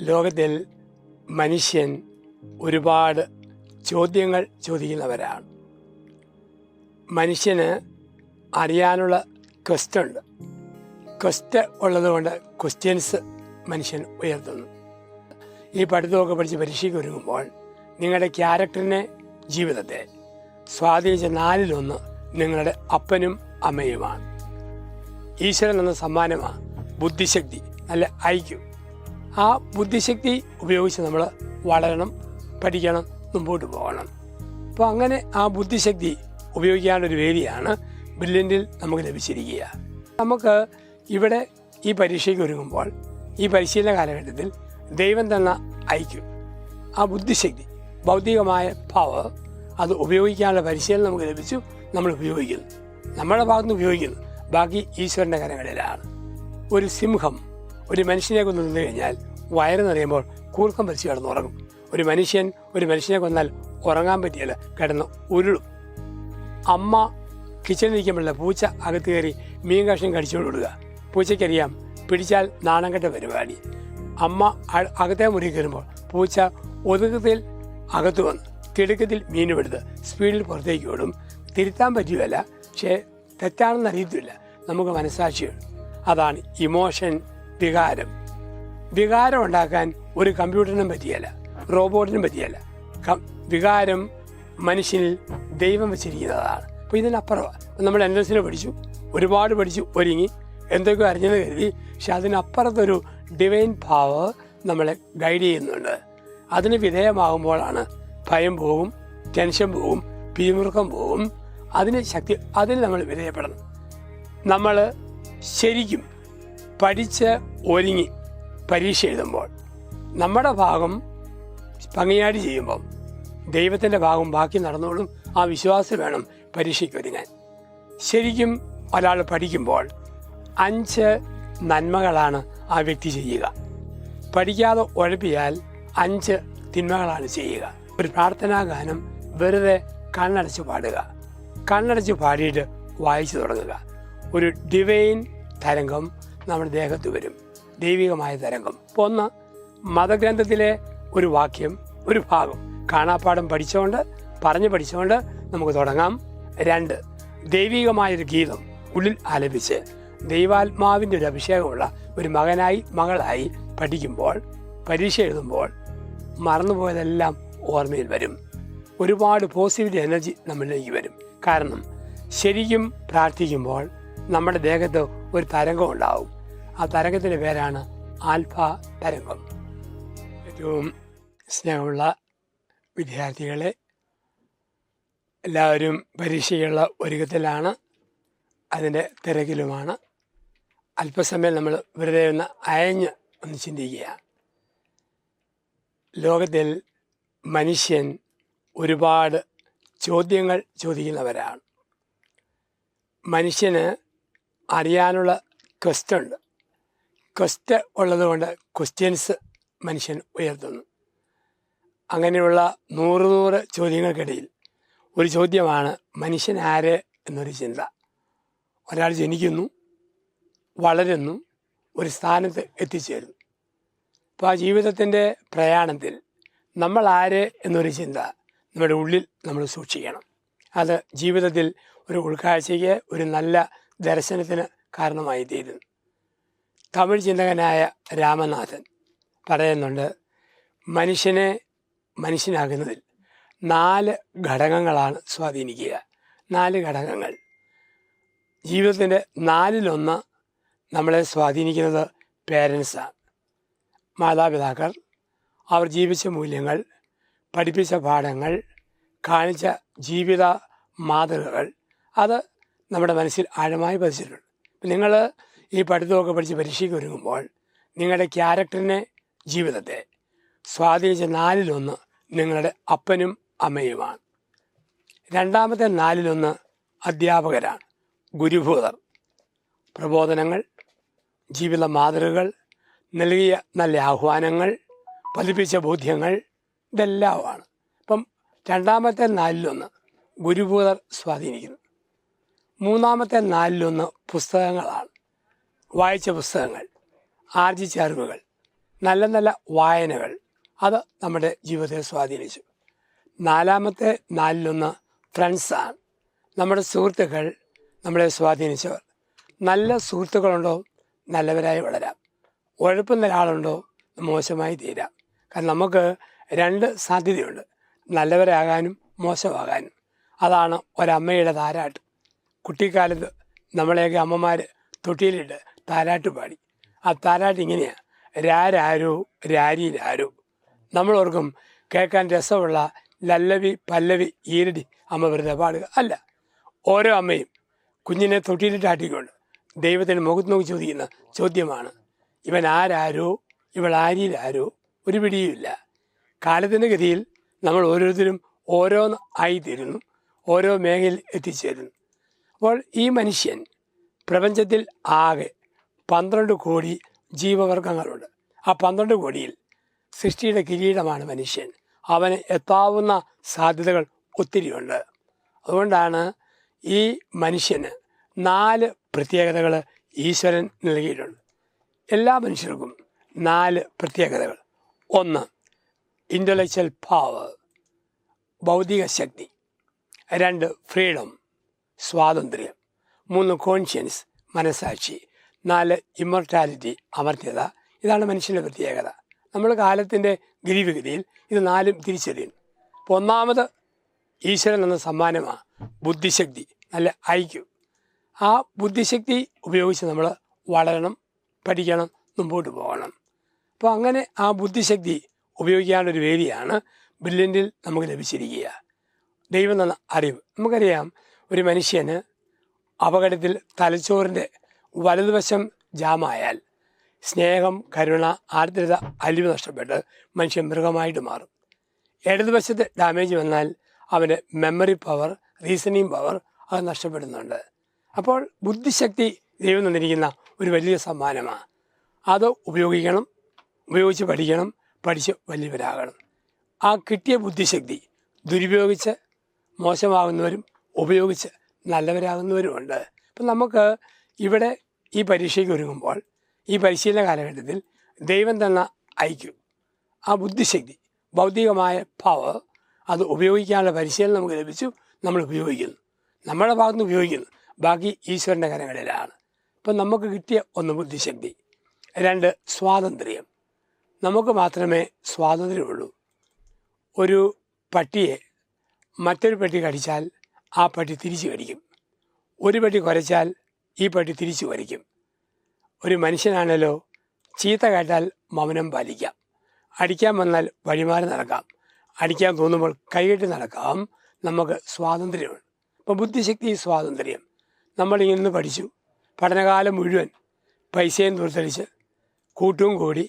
ലോകത്തിൽ മനുഷ്യൻ ഒരുപാട് ചോദ്യങ്ങൾ ചോദിക്കുന്നവരാണ്. മനുഷ്യന് അറിയാനുള്ള ക്വസ്റ്റ് ഉണ്ട്. ക്വസ്റ്റ് ഉള്ളതുകൊണ്ട് ക്വസ്റ്റ്യൻസ് മനുഷ്യൻ ഉയർത്തുന്നു. ഈ പഠിത്തമൊക്കെ പഠിച്ച് പരീക്ഷയ്ക്ക് ഒരുങ്ങുമ്പോൾ നിങ്ങളുടെ ക്യാരക്ടറിനെ, ജീവിതത്തെ സ്വാധീനിച്ച 4-1 നിങ്ങളുടെ അപ്പനും അമ്മയുമാണ്. ഈശ്വരൻ എന്ന സമ്മാനമാണ് ബുദ്ധിശക്തി, നല്ല ഐക്യു. ആ ബുദ്ധിശക്തി ഉപയോഗിച്ച് നമ്മൾ വളരണം, പഠിക്കണം, മുമ്പോട്ട് പോകണം. അപ്പോൾ അങ്ങനെ ആ ബുദ്ധിശക്തി ഉപയോഗിക്കാനൊരു വേദിയാണ് ബ്രില്യൻറ്റിൽ നമുക്ക് ലഭിച്ചിരിക്കുക. നമുക്ക് ഇവിടെ ഈ പരീക്ഷയ്ക്ക് ഒരുങ്ങുമ്പോൾ ഈ പരിശീലന കാലഘട്ടത്തിൽ ദൈവം തന്ന ഐക്യു, ആ ബുദ്ധിശക്തി, ഭൗതികമായ പവർ, അത് ഉപയോഗിക്കാനുള്ള പരിശീലനം നമുക്ക് ലഭിച്ചു. നമ്മൾ ഉപയോഗിക്കുന്നു, നമ്മുടെ ഭാഗത്തുനിന്ന് ഉപയോഗിക്കുന്നു. ബാക്കി ഈശ്വരൻ്റെ കരങ്ങളിലാണ്. ഒരു സിംഹം ഒരു മനുഷ്യനെ കൊന്നു നിന്ന് കഴിഞ്ഞാൽ വയറ് നിറയുമ്പോൾ കൂർക്കം വലിച്ചു കിടന്നുറങ്ങും. ഒരു മനുഷ്യനെ കൊന്നാൽ ഉറങ്ങാൻ പറ്റിയല്ല, കിടന്ന് ഉരുളും. അമ്മ കിച്ചണിൽ ഇരിക്കുമ്പോഴല്ല പൂച്ച അകത്ത് കയറി മീൻ കഷ്ണം കടിച്ചുകൊണ്ട് വിടുക. പൂച്ചയ്ക്കറിയാം പിടിച്ചാൽ നാണം കെട്ട പരിപാടി. അമ്മ അകത്തെ മുറി കയറുമ്പോൾ പൂച്ച ഒതുക്കത്തിൽ അകത്ത് വന്ന് തിടുക്കത്തിൽ മീനുമെടുത്ത് സ്പീഡിൽ പുറത്തേക്ക് വിടും. തിരുത്താൻ പറ്റുകയല്ല, പക്ഷേ തെറ്റാണെന്ന് അറിയത്തില്ല. നമുക്ക് മനസ്സാക്ഷിയുണ്ട്. അതാണ് ഇമോഷൻ, വികാരം. വികാരം ഉണ്ടാക്കാൻ ഒരു കമ്പ്യൂട്ടറിനും പറ്റിയല്ല, റോബോട്ടിനും പറ്റിയല്ല. വികാരം മനുഷ്യനിൽ ദൈവം വെച്ചിരിക്കുന്നതാണ്. അപ്പോൾ ഇതിനപ്പുറമാണ്. നമ്മൾ എൻട്രൻസിന് പഠിച്ചു, ഒരുപാട് പഠിച്ചു, ഒരുങ്ങി, എന്തൊക്കെ അറിഞ്ഞെന്ന് കരുതി. പക്ഷെ അതിനപ്പുറത്തൊരു ഡിവൈൻ പവർ നമ്മളെ ഗൈഡ് ചെയ്യുന്നുണ്ട്. അതിന് വിധേയമാകുമ്പോഴാണ് ഭയം പോകും, ടെൻഷൻ പോകും, പിരിമുറുക്കം പോകും. അതിന് നമ്മൾ വിധേയപ്പെടണം. നമ്മൾ ശരിക്കും പഠിച്ച് ഒരുങ്ങി പരീക്ഷ എഴുതുമ്പോൾ നമ്മുടെ ഭാഗം ഭംഗിയായിട്ട് ചെയ്യുമ്പം ദൈവത്തിൻ്റെ ഭാഗം ബാക്കി നടന്നോളും. ആ വിശ്വാസം വേണം പരീക്ഷയ്ക്ക് ഒരുങ്ങാൻ. ശരിക്കും ഒരാൾ പഠിക്കുമ്പോൾ 5 നന്മകളാണ് ആ വ്യക്തി ചെയ്യുക. പഠിക്കാതെ ഉഴപ്പിയാൽ 5 തിന്മകളാണ് ചെയ്യുക. ഒരു പ്രാർത്ഥനാ ഗാനം വെറുതെ കണ്ണടച്ച് പാടുക, കണ്ണടച്ച് പാടിയിട്ട് വായിച്ചു തുടങ്ങുക. ഒരു ഡിവൈൻ തരംഗം നമ്മുടെ ദേഹത്ത് വരും, ദൈവികമായ തരംഗം. അപ്പോൾ 1, മതഗ്രന്ഥത്തിലെ ഒരു വാക്യം, ഒരു ഭാഗം കാണാപ്പാഠം പഠിച്ചുകൊണ്ട് നമുക്ക് തുടങ്ങാം. 2, ദൈവികമായൊരു ഗീതം ഉള്ളിൽ ആലപിച്ച് ദൈവാത്മാവിൻ്റെ ഒരു അഭിഷേകമുള്ള ഒരു മകളായി പഠിക്കുമ്പോൾ പരീക്ഷ എഴുതുമ്പോൾ മറന്നുപോയതെല്ലാം ഓർമ്മയിൽ വരും. ഒരുപാട് പോസിറ്റീവ് എനർജി നമ്മളിലേക്ക് വരും. കാരണം ശരിക്കും പ്രാർത്ഥിക്കുമ്പോൾ നമ്മുടെ ദേഹത്ത് ഒരു തരംഗം ഉണ്ടാവും. ആ തരംഗത്തിൻ്റെ പേരാണ് ആൽഫ തരംഗം. ഏറ്റവും സ്നേഹമുള്ള വിദ്യാർത്ഥികളെ, എല്ലാവരും പരീക്ഷയ്ക്കുള്ള ഒരുക്കത്തിലാണ്, അതിൻ്റെ തിരക്കിലുമാണ്. അല്പസമയം നമ്മൾ വെറുതെ ഒന്ന് ചിന്തിക്കുക. ലോകത്തിൽ മനുഷ്യൻ ഒരുപാട് ചോദ്യങ്ങൾ ചോദിക്കുന്നവരാണ്. മനുഷ്യന് അറിയാനുള്ള ക്വസ്റ്റ് ഉണ്ട്. ക്വസ്റ്റ് ഉള്ളതുകൊണ്ട് ക്വസ്റ്റ്യൻസ് മനുഷ്യൻ ഉയർത്തുന്നു. അങ്ങനെയുള്ള 100 ചോദ്യങ്ങൾക്കിടയിൽ ഒരു ചോദ്യമാണ് മനുഷ്യൻ ആര് എന്നൊരു ചിന്ത. ഒരാൾ ജനിക്കുന്നു, വളരുന്നു, ഒരു സ്ഥാനത്ത് എത്തിച്ചേരുന്നു. അപ്പോൾ ആ ജീവിതത്തിൻ്റെ പ്രയാണത്തിൽ നമ്മൾ ആര് എന്നൊരു ചിന്ത നമ്മുടെ ഉള്ളിൽ നമ്മൾ സൂക്ഷിക്കണം. അത് ജീവിതത്തിൽ ഒരു ഉൾക്കാഴ്ചയ്ക്ക്, ഒരു നല്ല ദർശനത്തിന് കാരണമായി തീരുന്നു. തമിഴ് ചിന്തകനായ രാമനാഥൻ പറയുന്നുണ്ട്, മനുഷ്യനെ മനുഷ്യനാകുന്നതിൽ 4 ഘടകങ്ങളാണ് സ്വാധീനിക്കുക. 4 ഘടകങ്ങൾ. ജീവിതത്തിൻ്റെ 4-1 നമ്മളെ സ്വാധീനിക്കുന്നത് പേരൻസാണ്, മാതാപിതാക്കൾ. അവർ ജീവിച്ച മൂല്യങ്ങൾ, പഠിപ്പിച്ച പാഠങ്ങൾ, കാണിച്ച ജീവിത മാതൃകകൾ, അത് നമ്മുടെ മനസ്സിൽ ആഴമായി പതിച്ചിട്ടുണ്ട്. നിങ്ങൾ ഈ പഠിത്തമൊക്കെ പഠിച്ച് പരീക്ഷയ്ക്ക് ഒരുങ്ങുമ്പോൾ നിങ്ങളുടെ ക്യാരക്ടറിനെ, ജീവിതത്തെ സ്വാധീനിച്ച 4-1 നിങ്ങളുടെ അപ്പനും അമ്മയുമാണ്. രണ്ടാമത്തെ 4-1 അധ്യാപകരാണ്, ഗുരുഭൂതർ. പ്രബോധനങ്ങൾ, ജീവിത മാതൃകകൾ, നൽകിയ നല്ല ആഹ്വാനങ്ങൾ, പതിപ്പിച്ച ബോധ്യങ്ങൾ, ഇതെല്ലാമാണ്. അപ്പം രണ്ടാമത്തെ 4-1 ഗുരുഭൂതർ സ്വാധീനിക്കുന്നു. മൂന്നാമത്തെ 4-1 പുസ്തകങ്ങളാണ്. വായിച്ച പുസ്തകങ്ങൾ, ആർജിച്ച അറിവുകൾ, നല്ല നല്ല വായനകൾ അത് നമ്മുടെ ജീവിതത്തെ സ്വാധീനിച്ചു. നാലാമത്തെ നാലിലൊന്ന് ഫ്രണ്ട്സാണ്. നമ്മുടെ സുഹൃത്തുക്കൾ നമ്മളെ സ്വാധീനിച്ചവർ. നല്ല സുഹൃത്തുക്കളുണ്ടോ നല്ലവരായി വളരാം, ഉഴപ്പുന്ന ഒരാളുണ്ടോ മോശമായി തീരാം. കാരണം നമുക്ക് രണ്ട് സാധ്യതയുണ്ട്, നല്ലവരാകാനും മോശമാകാനും. അതാണ് ഒരമ്മയുടെ താരാട്ട്. കുട്ടിക്കാലത്ത് നമ്മളെയൊക്കെ അമ്മമാർ തൊട്ടിയിലിട്ട് താരാട്ട് പാടി. ആ താരാട്ട് ഇങ്ങനെയാണ്: രാരാരോ രാരിരാരോ. നമ്മളോർക്കും കേൾക്കാൻ രസമുള്ള ലല്ലവി പല്ലവി ഈരടി അമ്മ വെറുതെ പാടുക അല്ല. ഓരോ അമ്മയും കുഞ്ഞിനെ തൊട്ടിയിലിട്ട് ആട്ടിക്കൊണ്ട് ദൈവത്തിന് മുഖത്ത് നോക്കി ചോദിക്കുന്ന ചോദ്യമാണ്: ഇവൻ ആരാരോ ഇവൾ ആരിയിലാരോ, ഒരു പിടിയുമില്ല. കാലത്തിൻ്റെ ഗതിയിൽ നമ്മൾ ഓരോരുത്തരും ഓരോന്ന് ആയിത്തീരുന്നു, ഓരോ മേഖലയിൽ എത്തിച്ചേരുന്നു. അപ്പോൾ ഈ മനുഷ്യൻ, പ്രപഞ്ചത്തിൽ ആകെ 12 കോടി ജീവവർഗങ്ങളുണ്ട്. ആ 12 കോടിയിൽ സൃഷ്ടിയുടെ കിരീടമാണ് മനുഷ്യൻ. അവന് എത്താവുന്ന സാധ്യതകൾ ഒത്തിരിയുണ്ട്. അതുകൊണ്ടാണ് ഈ മനുഷ്യന് 4 പ്രത്യേകതകൾ ഈശ്വരൻ നൽകിയിട്ടുണ്ട്. എല്ലാ മനുഷ്യർക്കും 4 പ്രത്യേകതകൾ. 1 ഇൻ്റലക്ച്വൽ പവർ, ബൗദ്ധിക ശക്തി. 2 ഫ്രീഡം, സ്വാതന്ത്ര്യം. 3 കോൺഷ്യൻസ്, മനസാക്ഷി. 4 ഇമ്മോർട്ടാലിറ്റി, അമർത്യത. ഇതാണ് മനുഷ്യൻ്റെ പ്രത്യേകത. നമ്മൾ കാലത്തിൻ്റെ ഗതിവിഗതിയിൽ ഇത് 4ഉം തിരിച്ചറിയുന്നു. അപ്പോൾ ഒന്നാമത് ഈശ്വരൻ എന്ന സമ്മാനമാണ് ബുദ്ധിശക്തി, നല്ല ഐക്യു. ആ ബുദ്ധിശക്തി ഉപയോഗിച്ച് നമ്മൾ വളരണം, പഠിക്കണം, മുമ്പോട്ട് പോകണം. അപ്പോൾ അങ്ങനെ ആ ബുദ്ധിശക്തി ഉപയോഗിക്കാനുള്ളൊരു വേദിയാണ് ബ്രില്യൻറ്റിൽ നമുക്ക് ലഭിച്ചിരിക്കുക. ദൈവം തന്ന അറിവ്. നമുക്കറിയാം, ഒരു മനുഷ്യന് അപകടത്തിൽ തലച്ചോറിൻ്റെ വലതുവശം ജാമായാൽ സ്നേഹം, കരുണ, ആർദ്രത, അലിവ് നഷ്ടപ്പെട്ട് മനുഷ്യൻ മൃഗമായിട്ട് മാറും. ഇടതുവശത്ത് ഡാമേജ് വന്നാൽ അവൻ്റെ മെമ്മറി പവർ, റീസണിങ് പവർ അത് നഷ്ടപ്പെടുന്നുണ്ട്. അപ്പോൾ ബുദ്ധിശക്തി ദൈവം തന്നിരിക്കുന്ന ഒരു വലിയ സമ്മാനമാണ്. അത് ഉപയോഗിക്കണം, ഉപയോഗിച്ച് പഠിക്കണം, പഠിച്ച് വലിയവരാകണം. ആ കിട്ടിയ ബുദ്ധിശക്തി ദുരുപയോഗിച്ച് മോശമാകുന്നവരും ഉപയോഗിച്ച് നല്ലവരാകുന്നവരുമുണ്ട്. അപ്പം നമുക്ക് ഇവിടെ ഈ പരീക്ഷയ്ക്ക് ഒരുങ്ങുമ്പോൾ, ഈ പരിശീലന കാലഘട്ടത്തിൽ ദൈവം തന്ന ഐക്യു, ആ ബുദ്ധിശക്തി, ഭൗതികമായ പവർ, അത് ഉപയോഗിക്കാനുള്ള പരിശീലനം നമുക്ക് ലഭിച്ചു. നമ്മൾ ഉപയോഗിക്കുന്നു, നമ്മുടെ ഭാഗത്തുനിന്ന് ഉപയോഗിക്കുന്നു. ബാക്കി ഈശ്വരൻ്റെ കരങ്ങളിലാണ്. അപ്പം നമുക്ക് കിട്ടിയ 1 ബുദ്ധിശക്തി. 2 സ്വാതന്ത്ര്യം. നമുക്ക് മാത്രമേ സ്വാതന്ത്ര്യമുള്ളൂ. ഒരു പട്ടിയെ മറ്റൊരു പട്ടി കടിച്ചാൽ ആ പട്ടി തിരിച്ചു കടിക്കും. ഒരു പട്ടി കുരച്ചാൽ ഈ പട്ടി തിരിച്ചു കുരയ്ക്കും. ഒരു മനുഷ്യനാണല്ലോ, ചീത്ത കേട്ടാൽ മൗനം പാലിക്കാം, അടിക്കാൻ വന്നാൽ വഴിമാറി നടക്കാം, അടിക്കാൻ തോന്നുമ്പോൾ കൈകെട്ടി നടക്കാം. നമുക്ക് സ്വാതന്ത്ര്യമുണ്ട്. അപ്പോൾ ബുദ്ധിശക്തി, സ്വാതന്ത്ര്യം. നമ്മളിങ്ങനെ നിന്ന് പഠിച്ചു. പഠനകാലം മുഴുവൻ പൈസയും ദൂർത്തടിച്ച് കൂട്ടും കൂടി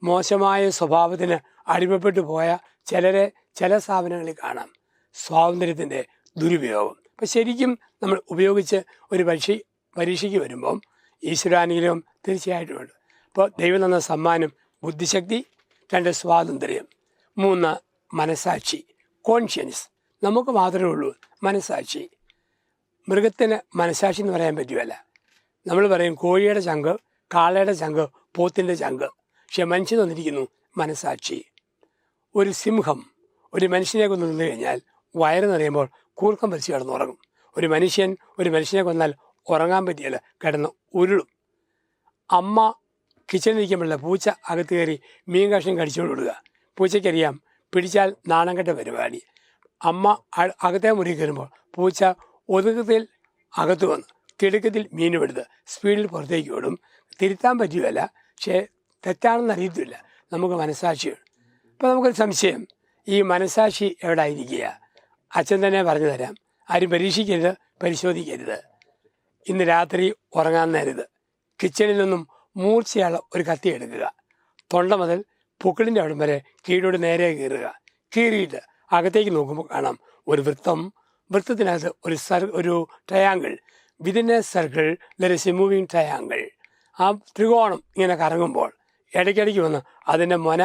മോശമായ സ്വഭാവത്തിന് അടിമപ്പെട്ടു പോയ ചിലരെ ചില സ്ഥാപനങ്ങളിൽ കാണാം. സ്വാതന്ത്ര്യത്തിൻ്റെ ദുരുപയോഗം. അപ്പം ശരിക്കും നമ്മൾ ഉപയോഗിച്ച് ഒരു പരീക്ഷയ്ക്ക് വരുമ്പം ഈശ്വരാനുഗ്രഹം തീർച്ചയായിട്ടുമുണ്ട്. അപ്പോൾ ദൈവം തന്ന സമ്മാനം ബുദ്ധിശക്തി. 2 സ്വാതന്ത്ര്യം. 3 മനസാക്ഷി, കോൺഷ്യൻസ്. നമുക്ക് മാത്രമേ ഉള്ളൂ മനസാക്ഷി. മൃഗത്തിന് മനസാക്ഷി എന്ന് പറയാൻ പറ്റുമല്ല. നമ്മൾ പറയും കോഴിയുടെ ചങ്ക്, കാളയുടെ ചങ്ക്, പോത്തിൻ്റെ ചങ്ക്. പക്ഷെ മനുഷ്യൻ തന്നിരിക്കുന്നു മനസാക്ഷി. ഒരു സിംഹം ഒരു മനുഷ്യനെ കൊന്നു നിന്ന് കഴിഞ്ഞാൽ വയറ് നിറയുമ്പോൾ കൂർക്കം വലിച്ച് കിടന്നുറങ്ങും. ഒരു മനുഷ്യനെ കൊന്നാൽ ഉറങ്ങാൻ പറ്റിയാൽ കിടന്ന് ഉരുളും. അമ്മ കിച്ചണിൽ ഇരിക്കുമ്പോഴല്ല പൂച്ച അകത്ത് കയറി മീൻ കഷ്ണം കടിച്ചുകൊണ്ട് വിടുക. പൂച്ചയ്ക്കറിയാം പിടിച്ചാൽ നാണം കെട്ട പരിപാടി. അമ്മ അകത്തെ മുറി കയറുമ്പോൾ പൂച്ച ഒതുക്കത്തിൽ അകത്ത് വന്ന് തിടുക്കത്തിൽ മീനുമെടുത്ത് സ്പീഡിൽ പുറത്തേക്ക് ഓടും. തിരുത്താൻ പറ്റുകയല്ല, പക്ഷേ തെറ്റാണെന്ന് അറിയത്തില്ല. നമുക്ക് മനസാക്ഷിയുണ്ട്. അപ്പോൾ നമുക്കൊരു സംശയം, ഈ മനസാക്ഷി എവിടെ ആയിരിക്കുക? അച്ഛൻ തന്നെ പറഞ്ഞു തരാം. ആരും പരീക്ഷിക്കരുത്, പരിശോധിക്കരുത്. ഇന്ന് രാത്രി ഉറങ്ങാൻ നേരത്ത് കിച്ചണിൽ നിന്നും മൂർച്ചയുള്ള ഒരു കത്തി എടുക്കുക. തൊണ്ട മുതൽ പൊക്കിളിൻ്റെ അവിടം വരെ കീഴോട് നേരെ കീറുക. കീറിയിട്ട് അകത്തേക്ക് നോക്കുമ്പോൾ കാണാം ഒരു വൃത്തം. വൃത്തത്തിനകത്ത് ഒരു triangle. Within A circle there is A moving triangle. ആ ത്രികോണം ഇങ്ങനെ കറങ്ങുമ്പോൾ ഇടയ്ക്കിടയ്ക്ക് വന്ന് അതിൻ്റെ മൊന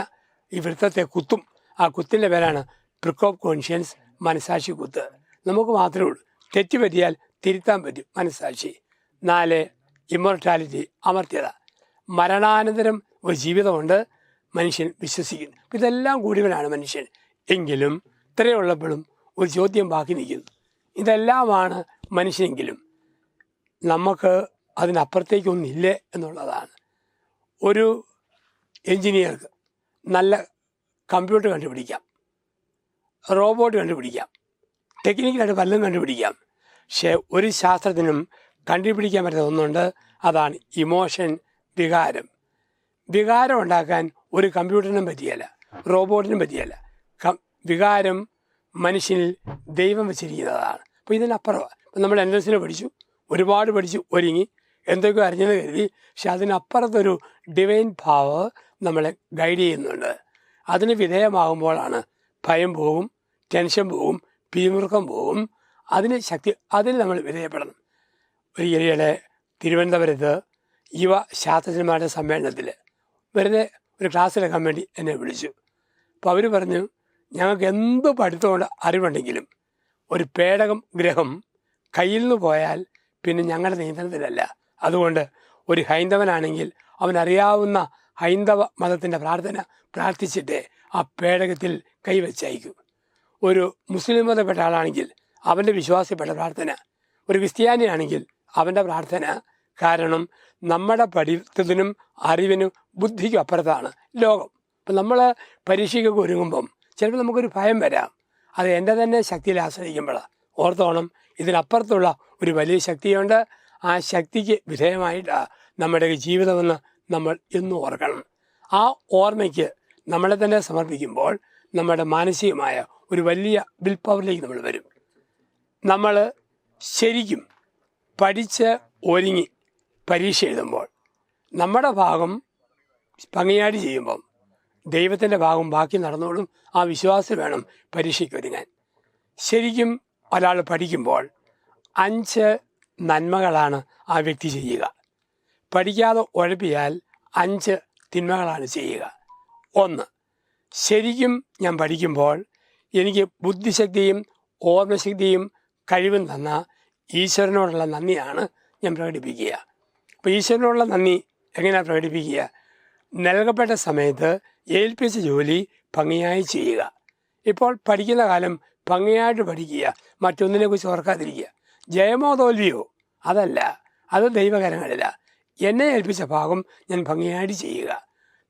ഈ വൃത്തത്തെ കുത്തും. ആ കുത്തിൻ്റെ പേരാണ് പ്രിക് ഓഫ് കോൺഷ്യൻസ്, മനസാക്ഷി കുത്ത്. നമുക്ക് മാത്രമേ ഉള്ളൂ. തെറ്റ് പറ്റിയാൽ തിരുത്താൻ പറ്റും, മനസാക്ഷി. 4 ഇമ്മോർട്ടാലിറ്റി, അമർത്യത. മരണാനന്തരം ഒരു ജീവിതമുണ്ട്. മനുഷ്യൻ വിശ്വസിക്കുന്നു. ഇതെല്ലാം കൂടിയവനാണ് മനുഷ്യൻ. എങ്കിലും ഇത്രയുള്ളപ്പോഴും ഒരു ചോദ്യം ബാക്കി നിൽക്കുന്നു. ഇതെല്ലാമാണ് മനുഷ്യനെങ്കിലും നമുക്ക് അതിനപ്പുറത്തേക്കൊന്നില്ലേ എന്നുള്ളതാണ്. ഒരു എൻജിനീയർക്ക് നല്ല കമ്പ്യൂട്ടർ കണ്ടുപിടിക്കാം, റോബോട്ട് കണ്ടുപിടിക്കാം, ടെക്നിക്കലായിട്ട് പലതും കണ്ടുപിടിക്കാം. പക്ഷേ ഒരു ശാസ്ത്രത്തിനും കണ്ടുപിടിക്കാൻ പറ്റുന്ന ഒന്നുണ്ട്, അതാണ് ഇമോഷൻ, വികാരം. വികാരം ഉണ്ടാക്കാൻ ഒരു കമ്പ്യൂട്ടറിനും പറ്റിയല്ല, റോബോട്ടിനും പറ്റിയല്ല. വികാരം മനുഷ്യനിൽ ദൈവം വെച്ചിരിക്കുന്നതാണ്. അപ്പോൾ ഇതിനപ്പുറമാണ്. ഇപ്പം നമ്മൾ എൻട്രൻസിന് പഠിച്ചു, ഒരുപാട് പഠിച്ചു, ഒരുങ്ങി, എന്തൊക്കെ അറിഞ്ഞെന്ന് കരുതി. പക്ഷെ അതിനപ്പുറത്തൊരു ഡിവൈൻ പവർ നമ്മളെ ഗൈഡ് ചെയ്യുന്നുണ്ട്. അതിന് വിധേയമാകുമ്പോഴാണ് ഭയം പോകും, ടെൻഷൻ പോകും, പിരിമുറുക്കം പോകും. അതിന് നമ്മൾ വിധേയപ്പെടണം. ഈയിടെ തിരുവനന്തപുരത്ത് യുവ ശാസ്ത്രജ്ഞന്മാരുടെ സമ്മേളനത്തിൽ വെറുതെ ഒരു ക്ലാസ്സിലെക്കാൻ വേണ്ടി എന്നെ വിളിച്ചു. അപ്പോൾ അവർ പറഞ്ഞു, ഞങ്ങൾക്ക് എന്ത് പഠിത്തമുണ്ട് അറിവുണ്ടെങ്കിലും ഒരു പേടകം ഗ്രഹം കയ്യിൽ നിന്ന് പോയാൽ പിന്നെ ഞങ്ങളുടെ നിയന്ത്രണത്തിലല്ല. അതുകൊണ്ട് ഒരു ഹൈന്ദവനാണെങ്കിൽ അവനറിയാവുന്ന ഹൈന്ദവ മതത്തിൻ്റെ പ്രാർത്ഥന പ്രാർത്ഥിച്ചിട്ട് ആ പേടകത്തിൽ കൈവച്ചയക്കും. ഒരു മുസ്ലിം മതപ്പെട്ട ആളാണെങ്കിൽ അവൻ്റെ വിശ്വാസപ്പെട്ട പ്രാർത്ഥന, ഒരു ക്രിസ്ത്യാനിയാണെങ്കിൽ അവൻ്റെ പ്രാർത്ഥന. കാരണം നമ്മുടെ പഠിത്തത്തിനും അറിവിനും ബുദ്ധിക്കും അപ്പുറത്താണ് ലോകം. അപ്പം നമ്മൾ പരീക്ഷയ്ക്കൊക്കെ ഒരുങ്ങുമ്പം ചിലപ്പോൾ നമുക്കൊരു ഭയം വരാം. അത് എൻ്റെ തന്നെ ശക്തിയിൽ ആശ്രയിക്കുമ്പോഴാണ്. ഓർത്തോണം, ഇതിനപ്പുറത്തുള്ള ഒരു വലിയ ശക്തിയുണ്ട്. ആ ശക്തിക്ക് വിധേയമായിട്ടാണ് നമ്മുടെ ജീവിതമെന്ന് നമ്മൾ എന്നും ഓർക്കണം. ആ ഓർമ്മയ്ക്ക് നമ്മളെ തന്നെ സമർപ്പിക്കുമ്പോൾ നമ്മുടെ മാനസികമായ ഒരു വലിയ വിൽ പവറിലേക്ക് നമ്മൾ വരും. നമ്മൾ ശരിക്കും പഠിച്ച് ഒരുങ്ങി പരീക്ഷ എഴുതുമ്പോൾ നമ്മുടെ ഭാഗം ഭംഗിയായിട്ട് ചെയ്യുമ്പം ദൈവത്തിൻ്റെ ഭാഗം ബാക്കി നടന്നോളും. ആ വിശ്വാസം വേണം പരീക്ഷയ്ക്ക് ഒരുങ്ങാൻ. ശരിക്കും ഒരാൾ പഠിക്കുമ്പോൾ 5 നന്മകളാണ് ആ വ്യക്തി ചെയ്യുക. പഠിക്കാതെ ഉഴപ്പിയാൽ 5 തിന്മകളാണ് ചെയ്യുക. 1, ശരിക്കും ഞാൻ പഠിക്കുമ്പോൾ എനിക്ക് ബുദ്ധിശക്തിയും ഓർമ്മശക്തിയും കഴിവും തന്ന ഈശ്വരനോടുള്ള നന്ദിയാണ് ഞാൻ പ്രകടിപ്പിക്കുക. അപ്പോൾ ഈശ്വരനോടുള്ള നന്ദി എങ്ങനെയാണ് പ്രകടിപ്പിക്കുക? നൽകപ്പെട്ട സമയത്ത് ഏൽപ്പിച്ച ജോലി ഭംഗിയായി ചെയ്യുക. ഇപ്പോൾ പഠിക്കുന്ന കാലം ഭംഗിയായിട്ട് പഠിക്കുക, മറ്റൊന്നിനെക്കുറിച്ച് ഓർക്കാതിരിക്കുക. ജയമോ തോൽവിയോ അതല്ല, അത് ദൈവകരങ്ങളില്ല. എന്നെ ഏൽപ്പിച്ച ഭാഗം ഞാൻ ഭംഗിയായിട്ട് ചെയ്യുക.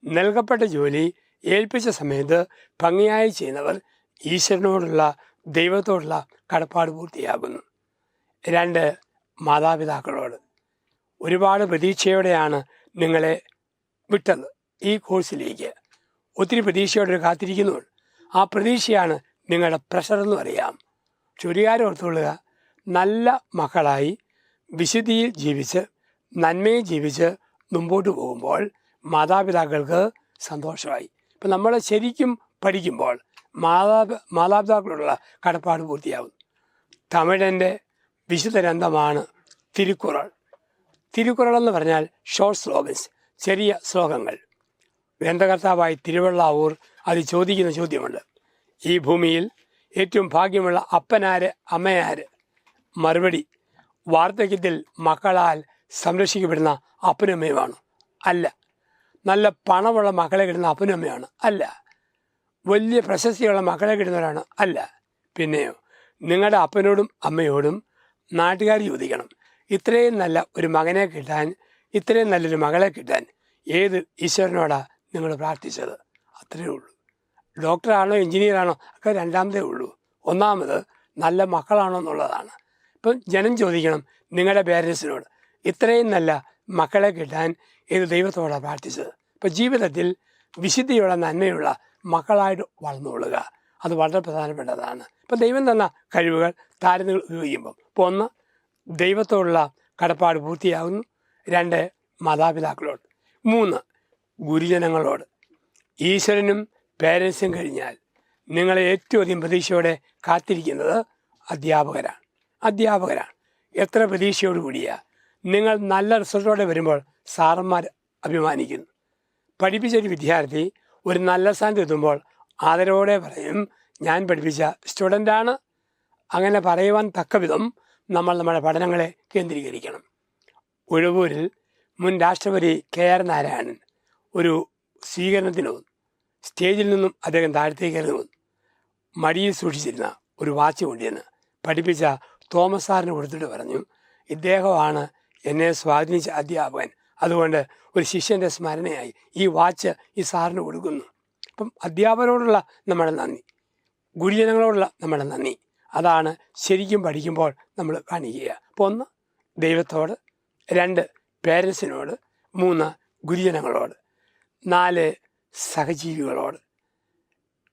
നൽകപ്പെട്ട ജോലി ഏൽപ്പിച്ച സമയത്ത് ഭംഗിയായി ചെയ്യുന്നവർ ഈശ്വരനോടുള്ള ദൈവത്തോടുള്ള കടപ്പാട് പൂർത്തിയാകുന്നു. 2, മാതാപിതാക്കളോട് ഒരുപാട് പ്രതീക്ഷയോടെയാണ് നിങ്ങളെ വിട്ടത് ഈ കോഴ്സിലേക്ക്. ഒത്തിരി പ്രതീക്ഷയോടെ കാത്തിരിക്കുന്നുണ്ട്. ആ പ്രതീക്ഷയാണ് നിങ്ങളുടെ പ്രഷറെന്ന് പറയാം. പക്ഷെ ഒരു കാര്യം ഓർത്തുകൊള്ളുക, നല്ല മക്കളായി വിശുദ്ധിയിൽ ജീവിച്ച് നന്മയിൽ ജീവിച്ച് മുമ്പോട്ട് പോകുമ്പോൾ മാതാപിതാക്കൾക്ക് സന്തോഷമായി. ഇപ്പം നമ്മൾ ശരിക്കും പഠിക്കുമ്പോൾ മാതാപിതാക്കളുള്ള കടപ്പാട് പൂർത്തിയാകും. തമിഴൻ്റെ വിശുദ്ധ ഗ്രന്ഥമാണ് തിരുക്കുറൾ. തിരുക്കുറൾ എന്ന് പറഞ്ഞാൽ ഷോർട്ട് സ്ലോഗൻസ്, ചെറിയ ശ്ലോകങ്ങൾ. ഗ്രന്ഥകർത്താവായി തിരുവള്ളാവൂർ അത് ചോദിക്കുന്ന ചോദ്യമുണ്ട്, ഈ ഭൂമിയിൽ ഏറ്റവും ഭാഗ്യമുള്ള അപ്പനാര് അമ്മയാര്? മറുപടി, വാർദ്ധക്യത്തിൽ മക്കളാൽ സംരക്ഷിക്കപ്പെടുന്ന അപ്പനും അമ്മയുമാണ്. അല്ല. നല്ല പണമുള്ള മക്കളെ കിട്ടുന്ന അപ്പനും അമ്മയാണ്? അല്ല. വലിയ പ്രശസ്തിയുള്ള മക്കളെ കിട്ടുന്നവരാണ്? അല്ല. പിന്നെയോ, നിങ്ങളുടെ അപ്പനോടും അമ്മയോടും നാട്ടുകാർ ചോദിക്കണം, ഇത്രയും നല്ല ഒരു മകനെ കിട്ടാൻ, ഇത്രയും നല്ലൊരു മകളെ കിട്ടാൻ ഏത് ഈശ്വരനോടാണ് നിങ്ങൾ പ്രാർത്ഥിച്ചത്? അത്രയേ ഉള്ളൂ. ഡോക്ടറാണോ എഞ്ചിനീയറാണോ ഒക്കെ രണ്ടാമതേ ഉള്ളൂ. ഒന്നാമത് നല്ല മക്കളാണോ എന്നുള്ളതാണ്. ഇപ്പം ജനം ചോദിക്കണം നിങ്ങളുടെ പേരൻസിനോട്, ഇത്രയും നല്ല മക്കളെ കിട്ടാൻ ഏത് ദൈവത്തോടാണ് പ്രാർത്ഥിച്ചത്? ഇപ്പം ജീവിതത്തിൽ വിശുദ്ധിയുള്ള നന്മയുള്ള മക്കളായിട്ട് വളർന്നുകൊള്ളുക, അത് വളരെ പ്രധാനപ്പെട്ടതാണ്. ഇപ്പം ദൈവം തന്ന കഴിവുകൾ താരതമ്യം ഉപയോഗിക്കുമ്പം ഇപ്പോൾ 1, ദൈവത്തോടുള്ള കടപ്പാട് പൂർത്തിയാകുന്നു. 2, മാതാപിതാക്കളോട്. 3, ഗുരുജനങ്ങളോട്. ഈശ്വരനും പേരൻസും കഴിഞ്ഞാൽ നിങ്ങളെ ഏറ്റവും അധികം പ്രതീക്ഷയോടെ കാത്തിരിക്കുന്നത് അധ്യാപകരാണ്. എത്ര പ്രതീക്ഷയോട് കൂടിയാണ് നിങ്ങൾ നല്ല റിസൾട്ടോടെ വരുമ്പോൾ സാറന്മാർ അഭിമാനിക്കുന്നു. പഠിപ്പിച്ചൊരു വിദ്യാർത്ഥി ഒരു നല്ല സ്ഥാനത്ത് എത്തുമ്പോൾ ആദരവോടെ പറയും, ഞാൻ പഠിപ്പിച്ച സ്റ്റുഡൻ്റാണ്. അങ്ങനെ പറയുവാൻ തക്കവിധം നമ്മൾ നമ്മുടെ പഠനങ്ങളെ കേന്ദ്രീകരിക്കണം. ഉഴവൂരിൽ മുൻ രാഷ്ട്രപതി KR നാരായണൻ ഒരു സ്വീകരണത്തിന് വന്നു. സ്റ്റേജിൽ നിന്നും അദ്ദേഹം താഴത്തേക്ക് ഇറങ്ങി വന്നു. മടിയിൽ സൂക്ഷിച്ചിരുന്ന ഒരു വാച്ച് കൊണ്ടുവന്ന് പഠിപ്പിച്ച തോമസ് സാറിന് കൊടുത്തിട്ട് പറഞ്ഞു, ഇദ്ദേഹമാണ് എന്നെ സ്വാധീനിച്ച അധ്യാപകൻ, അതുകൊണ്ട് ഒരു ശിഷ്യൻ്റെ സ്മരണയായി ഈ വാച്ച് ഈ സാറിന് കൊടുക്കുന്നു. അപ്പം അധ്യാപകരോടുള്ള നമ്മുടെ നന്ദി, ഗുരുജനങ്ങളോടുള്ള നമ്മുടെ നന്ദി, അതാണ് ശരിക്കും പഠിക്കുമ്പോൾ നമ്മൾ കാണിക്കുക. അപ്പോൾ 1 ദൈവത്തോട്, 2 പേരൻസിനോട്, 3 ഗുരുജനങ്ങളോട്, 4 സഹജീവികളോട്.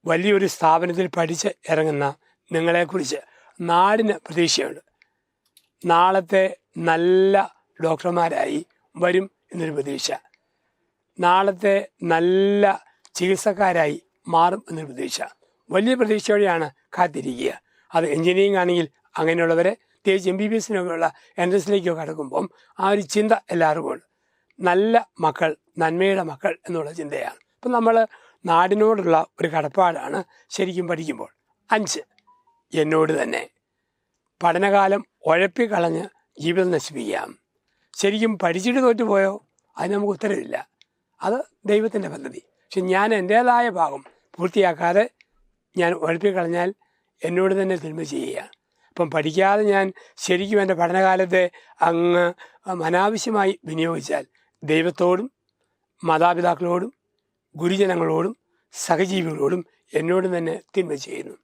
വലിയൊരു സ്ഥാപനത്തിൽ പഠിച്ച് ഇറങ്ങുന്ന നിങ്ങളെക്കുറിച്ച് നാടിന് പ്രതീക്ഷയുണ്ട്. നാളത്തെ നല്ല ഡോക്ടർമാരായി വരും എന്നൊരു പ്രതീക്ഷ, നാളത്തെ നല്ല ചികിത്സക്കാരായി മാറും എന്നൊരു പ്രതീക്ഷ, വലിയ പ്രതീക്ഷയോടെയാണ് കാത്തിരിക്കുക. അത് എൻജിനീയറിംഗ് ആണെങ്കിൽ അങ്ങനെയുള്ളവരെ, പ്രത്യേകിച്ച് MBBS-നൊക്കെയുള്ള എൻട്രൻസിലേക്കൊക്കെ കടക്കുമ്പം ആ ഒരു ചിന്ത എല്ലാവർക്കും ഉണ്ട്. നല്ല മക്കൾ, നന്മയുടെ മക്കൾ എന്നുള്ള ചിന്തയാണ്. അപ്പം നമ്മൾ നാടിനോടുള്ള ഒരു കടപ്പാടാണ് ശരിക്കും പഠിക്കുമ്പോൾ. 5 എന്നോട് തന്നെ. പഠനകാലം ഉഴപ്പിക്കളഞ്ഞ് ജീവിതം നശിപ്പിക്കാം. ശരിക്കും പഠിച്ചിട്ട് തോറ്റുപോയോ? അതിന് നമുക്ക് ഉത്തരവില്ല, അത് ദൈവത്തിൻ്റെ പദ്ധതി. പക്ഷെ ഞാൻ എൻ്റേതായ ഭാഗം പൂർത്തിയാക്കാതെ ഞാൻ ഉഴപ്പിക്കളഞ്ഞാൽ എന്നോട് തന്നെ തിന്മ ചെയ്യുകയാണ്. അപ്പം പഠിക്കാതെ ഞാൻ ശരിക്കും എൻ്റെ പഠനകാലത്തെ അങ്ങ് അനാവശ്യമായി വിനിയോഗിച്ചാൽ ദൈവത്തോടും മാതാപിതാക്കളോടും ഗുരുജനങ്ങളോടും സഹജീവികളോടും എന്നോടും തന്നെ തിന്മ ചെയ്യുന്നു.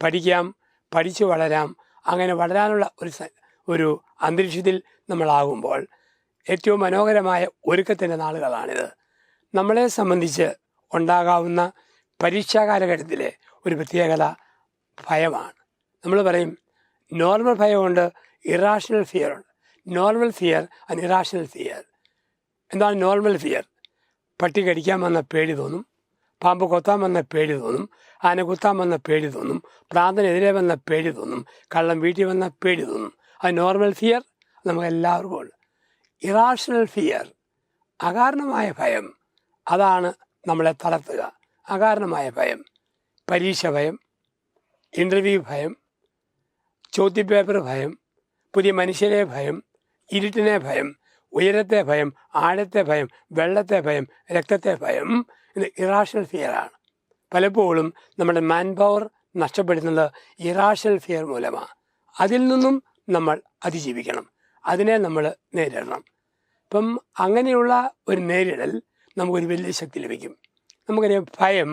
പഠിക്കാം, പഠിച്ചു വളരാം. അങ്ങനെ വളരാനുള്ള ഒരു അന്തരീക്ഷത്തിൽ നമ്മളാകുമ്പോൾ ഏറ്റവും മനോഹരമായ ഒരുക്കത്തിൻ്റെ നാളുകളാണിത്. നമ്മളെ സംബന്ധിച്ച് ഉണ്ടാകാവുന്ന പരീക്ഷാ കാലഘട്ടത്തിലെ ഒരു പ്രത്യേകത ഭയമാണ്. നമ്മൾ പറയും നോർമൽ ഭയമുണ്ട്, ഇറാഷണൽ ഫിയർ ഉണ്ട്. Normal fear and irrational fear. എന്താണ് നോർമൽ ഫിയർ? പട്ടി കടിക്കാൻ വന്ന പേടി തോന്നും, പാമ്പ് കൊത്താൻ വന്ന പേടി തോന്നും, ആന കുത്താൻ വന്ന പേടി തോന്നും, പ്രാന്തനെതിരെ വന്ന പേടി തോന്നും, കള്ളം വീട്ടിൽ വന്ന പേടി തോന്നും. അത് നോർമൽ ഫിയർ നമുക്ക് എല്ലാവർക്കും ഉണ്ട്. ഇറാഷണൽ ഫിയർ, അകാരണമായ ഭയം, അതാണ് നമ്മളെ തളർത്തുക. അകാരണമായ ഭയം, പരീക്ഷ ഭയം, ഇൻ്റർവ്യൂ ഭയം, ചോദ്യപേപ്പർ ഭയം, പുതിയ മനുഷ്യരെ ഭയം, ഇരുട്ടിനെ ഭയം, ഉയരത്തെ ഭയം, ആഴത്തെ ഭയം, വെള്ളത്തെ ഭയം, രക്തത്തെ ഭയം. ഇത് ഇറാഷണൽ ഫിയറാണ്. പലപ്പോഴും നമ്മുടെ മാൻ പവർ നഷ്ടപ്പെടുന്നത് ഇറാഷണൽ ഫിയർ മൂലമാണ്. അതിൽ നിന്നും നമ്മൾ അതിജീവിക്കണം, അതിനെ നമ്മൾ നേരിടണം. അപ്പം അങ്ങനെയുള്ള ഒരു നേരിടൽ നമുക്കൊരു വലിയ ശക്തി ലഭിക്കും. നമുക്കറിയാം, ഭയം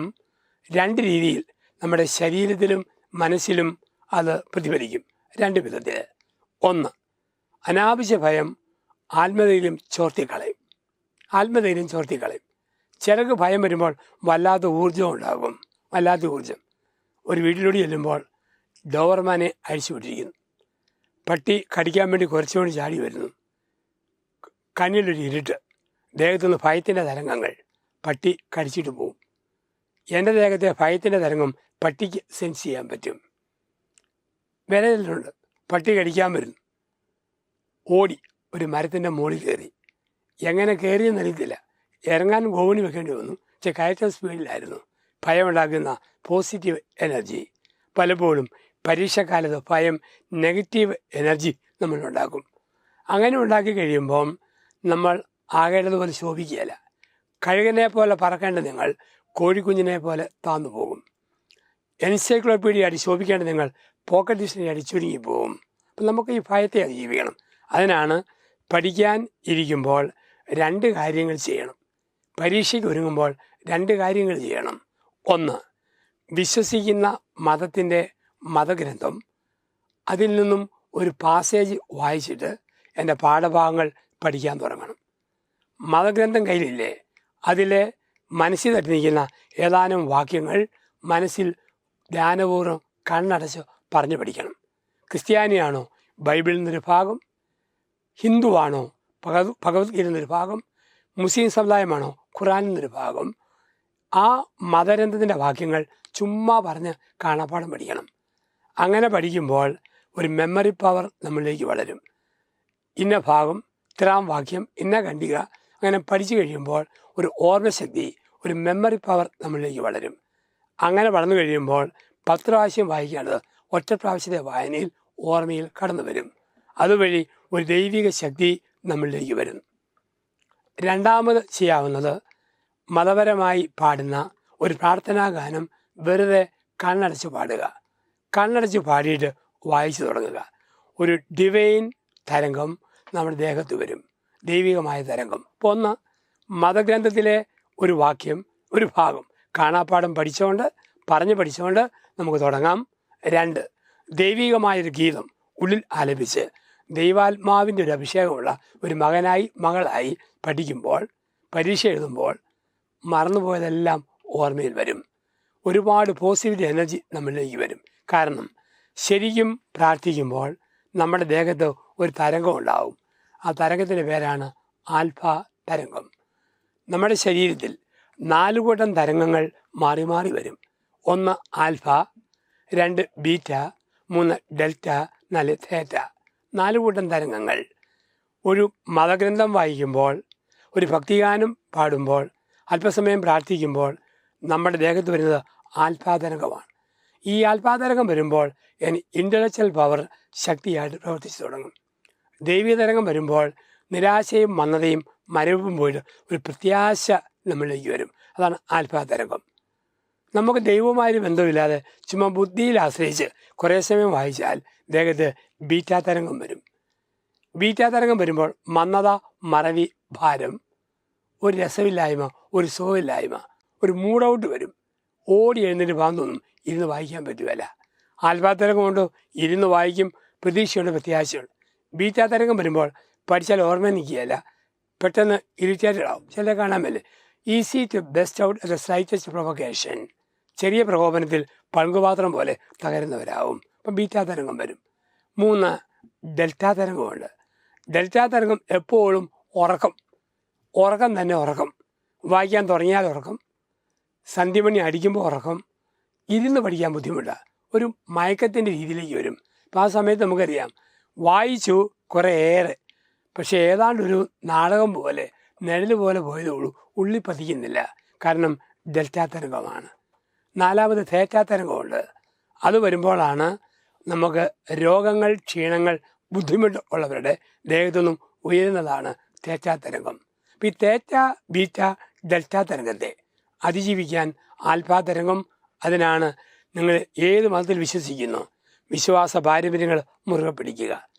2 രീതിയിൽ നമ്മുടെ ശരീരത്തിലും മനസ്സിലും അത് പ്രതിഫലിക്കും, 2 വിധത്തിൽ. 1, അനാവശ്യ ഭയം ആത്മധൈര്യം ചോർത്തിക്കളയും. ആത്മധൈര്യം ചോർത്തിക്കളയും. ചിലർക്ക് ഭയം വരുമ്പോൾ വല്ലാത്ത ഊർജ്ജം ഉണ്ടാകും, വല്ലാത്ത ഊർജ്ജം. ഒരു വീട്ടിലൂടെ ചെല്ലുമ്പോൾ ഡോവർമാനെ അഴിച്ചുവിട്ടിരിക്കുന്നു, പട്ടി കടിക്കാൻ വേണ്ടി കുറച്ചുകൊണ്ട് ചാടി വരുന്നു, കണ്ണിലൊരു ഇരുട്ട്, ദേഹത്തുനിന്ന് ഭയത്തിൻ്റെ തരംഗങ്ങൾ, പട്ടി കടിച്ചിട്ട് പോവും. എൻ്റെ ദേഹത്തെ ഭയത്തിൻ്റെ തരംഗം പട്ടിക്ക് സെൻസ് ചെയ്യാൻ പറ്റും. വിരലുണ്ട്, പട്ടി കടിക്കാൻ വരുന്നു, ഓടി ഒരു മരത്തിൻ്റെ മുകളിൽ കയറി. എങ്ങനെ കയറിയെന്ന് അറിയത്തില്ല, ഇറങ്ങാൻ ഗോവണി വെക്കേണ്ടി വന്നു. പക്ഷെ കയറ്റം സ്പീഡിലായിരുന്നു. ഭയമുണ്ടാക്കുന്ന പോസിറ്റീവ് എനർജി. പലപ്പോഴും പരീക്ഷക്കാലത്ത് ഭയം നെഗറ്റീവ് എനർജി നമ്മളുണ്ടാക്കും. അങ്ങനെ ഉണ്ടാക്കി കഴിയുമ്പം നമ്മൾ ആകേണ്ടതുപോലെ ശോഭിക്കുകയില്ല. കഴുകനെ പോലെ പറക്കേണ്ട നിങ്ങൾ കോഴിക്കുഞ്ഞിനെ പോലെ താന്നു പോകും. എൻസൈക്ലോപ്പീഡിയ അടി ശോഭിക്കേണ്ട നിങ്ങൾ പോക്കറ്റ് ഡിക്ഷണറി അടി ചുരുങ്ങിപ്പോകും. അപ്പം നമുക്ക് ഈ ഭയത്തെ അതിജീവിക്കണം. അതിനാണ് പഠിക്കാൻ ഇരിക്കുമ്പോൾ 2 കാര്യങ്ങൾ ചെയ്യണം. പരീക്ഷയ്ക്ക് ഒരുങ്ങുമ്പോൾ 2 കാര്യങ്ങൾ ചെയ്യണം. 1, വിശ്വസിക്കുന്ന മതത്തിൻ്റെ മതഗ്രന്ഥം, അതിൽ നിന്നും ഒരു പാസേജ് വായിച്ചിട്ട് എൻ്റെ പാഠഭാഗങ്ങൾ പഠിക്കാൻ തുടങ്ങണം. മതഗ്രന്ഥം കയ്യിലില്ലേ, അതിലെ മനസ്സിൽ തട്ടി നിൽക്കുന്ന ഏതാനും വാക്യങ്ങൾ മനസ്സിൽ ധ്യാനപൂർവ്വം കണ്ണടച്ച് പറഞ്ഞു പഠിക്കണം. ക്രിസ്ത്യാനിയാണോ ബൈബിളിൽ നിന്നൊരു ഭാഗം, ഹിന്ദുവാണോ ഭഗവത്ഗീതയിൽ നിന്നൊരു ഭാഗം, മുസ്ലിം സമുദായമാണോ ഖുറാനിൽ നിന്നൊരു ഭാഗം. ആ മതഗ്രന്ഥത്തിൻ്റെ വാക്യങ്ങൾ ചുമ്മാ പറഞ്ഞ് കാണാപ്പാഠം പഠിക്കണം. അങ്ങനെ പഠിക്കുമ്പോൾ ഒരു മെമ്മറി പവർ നമ്മളിലേക്ക് വളരും. ഇന്ന ഭാഗം, ഇത്രാം വാക്യം, ഇന്ന ഖണ്ഡിക, അങ്ങനെ പഠിച്ചു കഴിയുമ്പോൾ ഒരു ഓർമ്മശക്തി, ഒരു മെമ്മറി പവർ നമ്മളിലേക്ക് വളരും. അങ്ങനെ വളർന്നു കഴിയുമ്പോൾ 10 പ്രാവശ്യം വായിക്കേണ്ടത് ഒറ്റ പ്രാവശ്യത്തെ വായനയിൽ ഓർമ്മയിൽ കടന്നു വരും. അതുവഴി ഒരു ദൈവിക ശക്തി നമ്മളിലേക്ക് വരും. 2ാമത് ചെയ്യാവുന്നത് മതപരമായി പാടുന്ന ഒരു പ്രാർത്ഥനാ ഗാനം വെറുതെ കണ്ണടച്ച് പാടുക. കണ്ണടച്ച് പാടിയിട്ട് വായിച്ചു തുടങ്ങുക. ഒരു ഡിവൈൻ തരംഗം നമ്മുടെ ദേഹത്ത് വരും, ദൈവികമായ തരംഗം. ഇപ്പോൾ ഒന്ന്, മതഗ്രന്ഥത്തിലെ ഒരു വാക്യം, ഒരു ഭാഗം കാണാപ്പാഠം പഠിച്ചുകൊണ്ട് പഠിച്ചുകൊണ്ട് നമുക്ക് തുടങ്ങാം. 2, ദൈവികമായൊരു ഗീതം ഉള്ളിൽ ആലപിച്ച് ദൈവാത്മാവിൻ്റെ ഒരു അഭിഷേകമുള്ള ഒരു മകനായി മകളായി പഠിക്കുമ്പോൾ, പരീക്ഷ എഴുതുമ്പോൾ മറന്നുപോയതെല്ലാം ഓർമ്മയിൽ വരും. ഒരുപാട് പോസിറ്റീവ് എനർജി നമ്മളിലേക്ക് വരും. കാരണം ശരിക്കും പ്രാർത്ഥിക്കുമ്പോൾ നമ്മുടെ ദേഹത്ത് ഒരു തരംഗം ഉണ്ടാവും. ആ തരംഗത്തിൻ്റെ പേരാണ് ആൽഫ തരംഗം. നമ്മുടെ ശരീരത്തിൽ 4 കൂട്ടം തരംഗങ്ങൾ മാറി മാറി വരും. 1 ആൽഫ, 2 ബീറ്റ, 3 ഡെൽറ്റ, 4 തേറ്റ. 4 കൂട്ടം തരംഗങ്ങൾ. ഒരു മതഗ്രന്ഥം വായിക്കുമ്പോൾ, ഒരു ഭക്തിഗാനം പാടുമ്പോൾ, അല്പസമയം പ്രാർത്ഥിക്കുമ്പോൾ നമ്മുടെ ദേഹത്ത് വരുന്നത് ആൽഫാ തരംഗമാണ്. ഈ ആൽഫാ തരംഗം വരുമ്പോൾ ഇൻ്റലക്ച്വൽ പവർ ശക്തിയായിട്ട് പ്രവർത്തിച്ചു തുടങ്ങും. ദൈവിക തരംഗം വരുമ്പോൾ നിരാശയും മന്ദതയും മരവിപ്പും പോയിട്ട് ഒരു പ്രത്യാശ നമ്മളിലേക്ക് വരും. അതാണ് ആൽഫാ തരംഗം. നമുക്ക് ദൈവവുമായൊരു ബന്ധമില്ലാതെ ചുമ്മാ ബുദ്ധിയിൽ ആശ്രയിച്ച് കുറേ സമയം വായിച്ചാൽ ദേഹത്ത് ബീറ്റാ തരംഗം വരും. ബീറ്റാ തരംഗം വരുമ്പോൾ മന്ദത, മറവി, ഭാരം, ഒരു രസമില്ലായ്മ, ഒരു സുഖമില്ലായ്മ, ഒരു മൂഡ് ഔട്ട് വരും. ഓടി എഴുന്നേറ്റ് പാന്നൊന്നും ഇരുന്ന് വായിക്കാൻ പറ്റുകയില്ല. ആൽഫാ തരംഗം കൊണ്ട് ഇരുന്ന് വായിക്കും, പ്രതീക്ഷയുണ്ട്, പ്രത്യാശയുണ്ട്. ബീറ്റാ തരംഗം വരുമ്പോൾ പഠിച്ചാൽ ഓർമ്മ നിൽക്കുകയില്ല, പെട്ടെന്ന് ഇറിറ്റേറ്റഡ് ആവും. ചില കാണാൻ മേലെ easy to burst out at the slightest provocation. ചെറിയ പ്രകോപനത്തിൽ പങ്കുപാത്രം പോലെ തകരുന്നവരാവും. അപ്പം ബീറ്റാ തരംഗം വരും. 3 ഡെൽറ്റാ തരംഗമുണ്ട്. ഡെൽറ്റാ തരംഗം എപ്പോഴും ഉറക്കം തന്നെ ഉറക്കം. വായിക്കാൻ തുടങ്ങിയാൽ ഉറക്കം, സന്ധ്യമണി അടിക്കുമ്പോൾ ഉറക്കം, ഇരുന്ന് പഠിക്കാൻ ബുദ്ധിമുട്ടാണ്, ഒരു മയക്കത്തിൻ്റെ രീതിയിലേക്ക് വരും. അപ്പം ആ സമയത്ത് നമുക്കറിയാം വായിച്ചു കുറേയേറെ, പക്ഷേ ഏതാണ്ടൊരു നാടകം പോലെ നിഴൽ പോലെ പോയതുള്ളൂ, ഉള്ളി പതിക്കുന്നില്ല. കാരണം ഡെൽറ്റാ തരംഗമാണ്. 4 തേറ്റാ തരംഗമുണ്ട്. അത് വരുമ്പോഴാണ് നമുക്ക് രോഗങ്ങൾ, ക്ഷീണങ്ങൾ, ബുദ്ധിമുട്ട് ഉള്ളവരുടെ ദേഹത്തുനിന്നും ഉയരുന്നതാണ് തേറ്റാ തരംഗം. അപ്പം ഈ തേറ്റ, ബീറ്റ, ഡെൽറ്റാ തരംഗത്തെ അതിജീവിക്കാൻ ആൽഫാ തരംഗം. അതിനാണ് നിങ്ങൾ ഏത് മതത്തിൽ വിശ്വസിക്കുന്നു, വിശ്വാസ പാരമ്പര്യങ്ങൾ മുറുകെ പിടിക്കുക,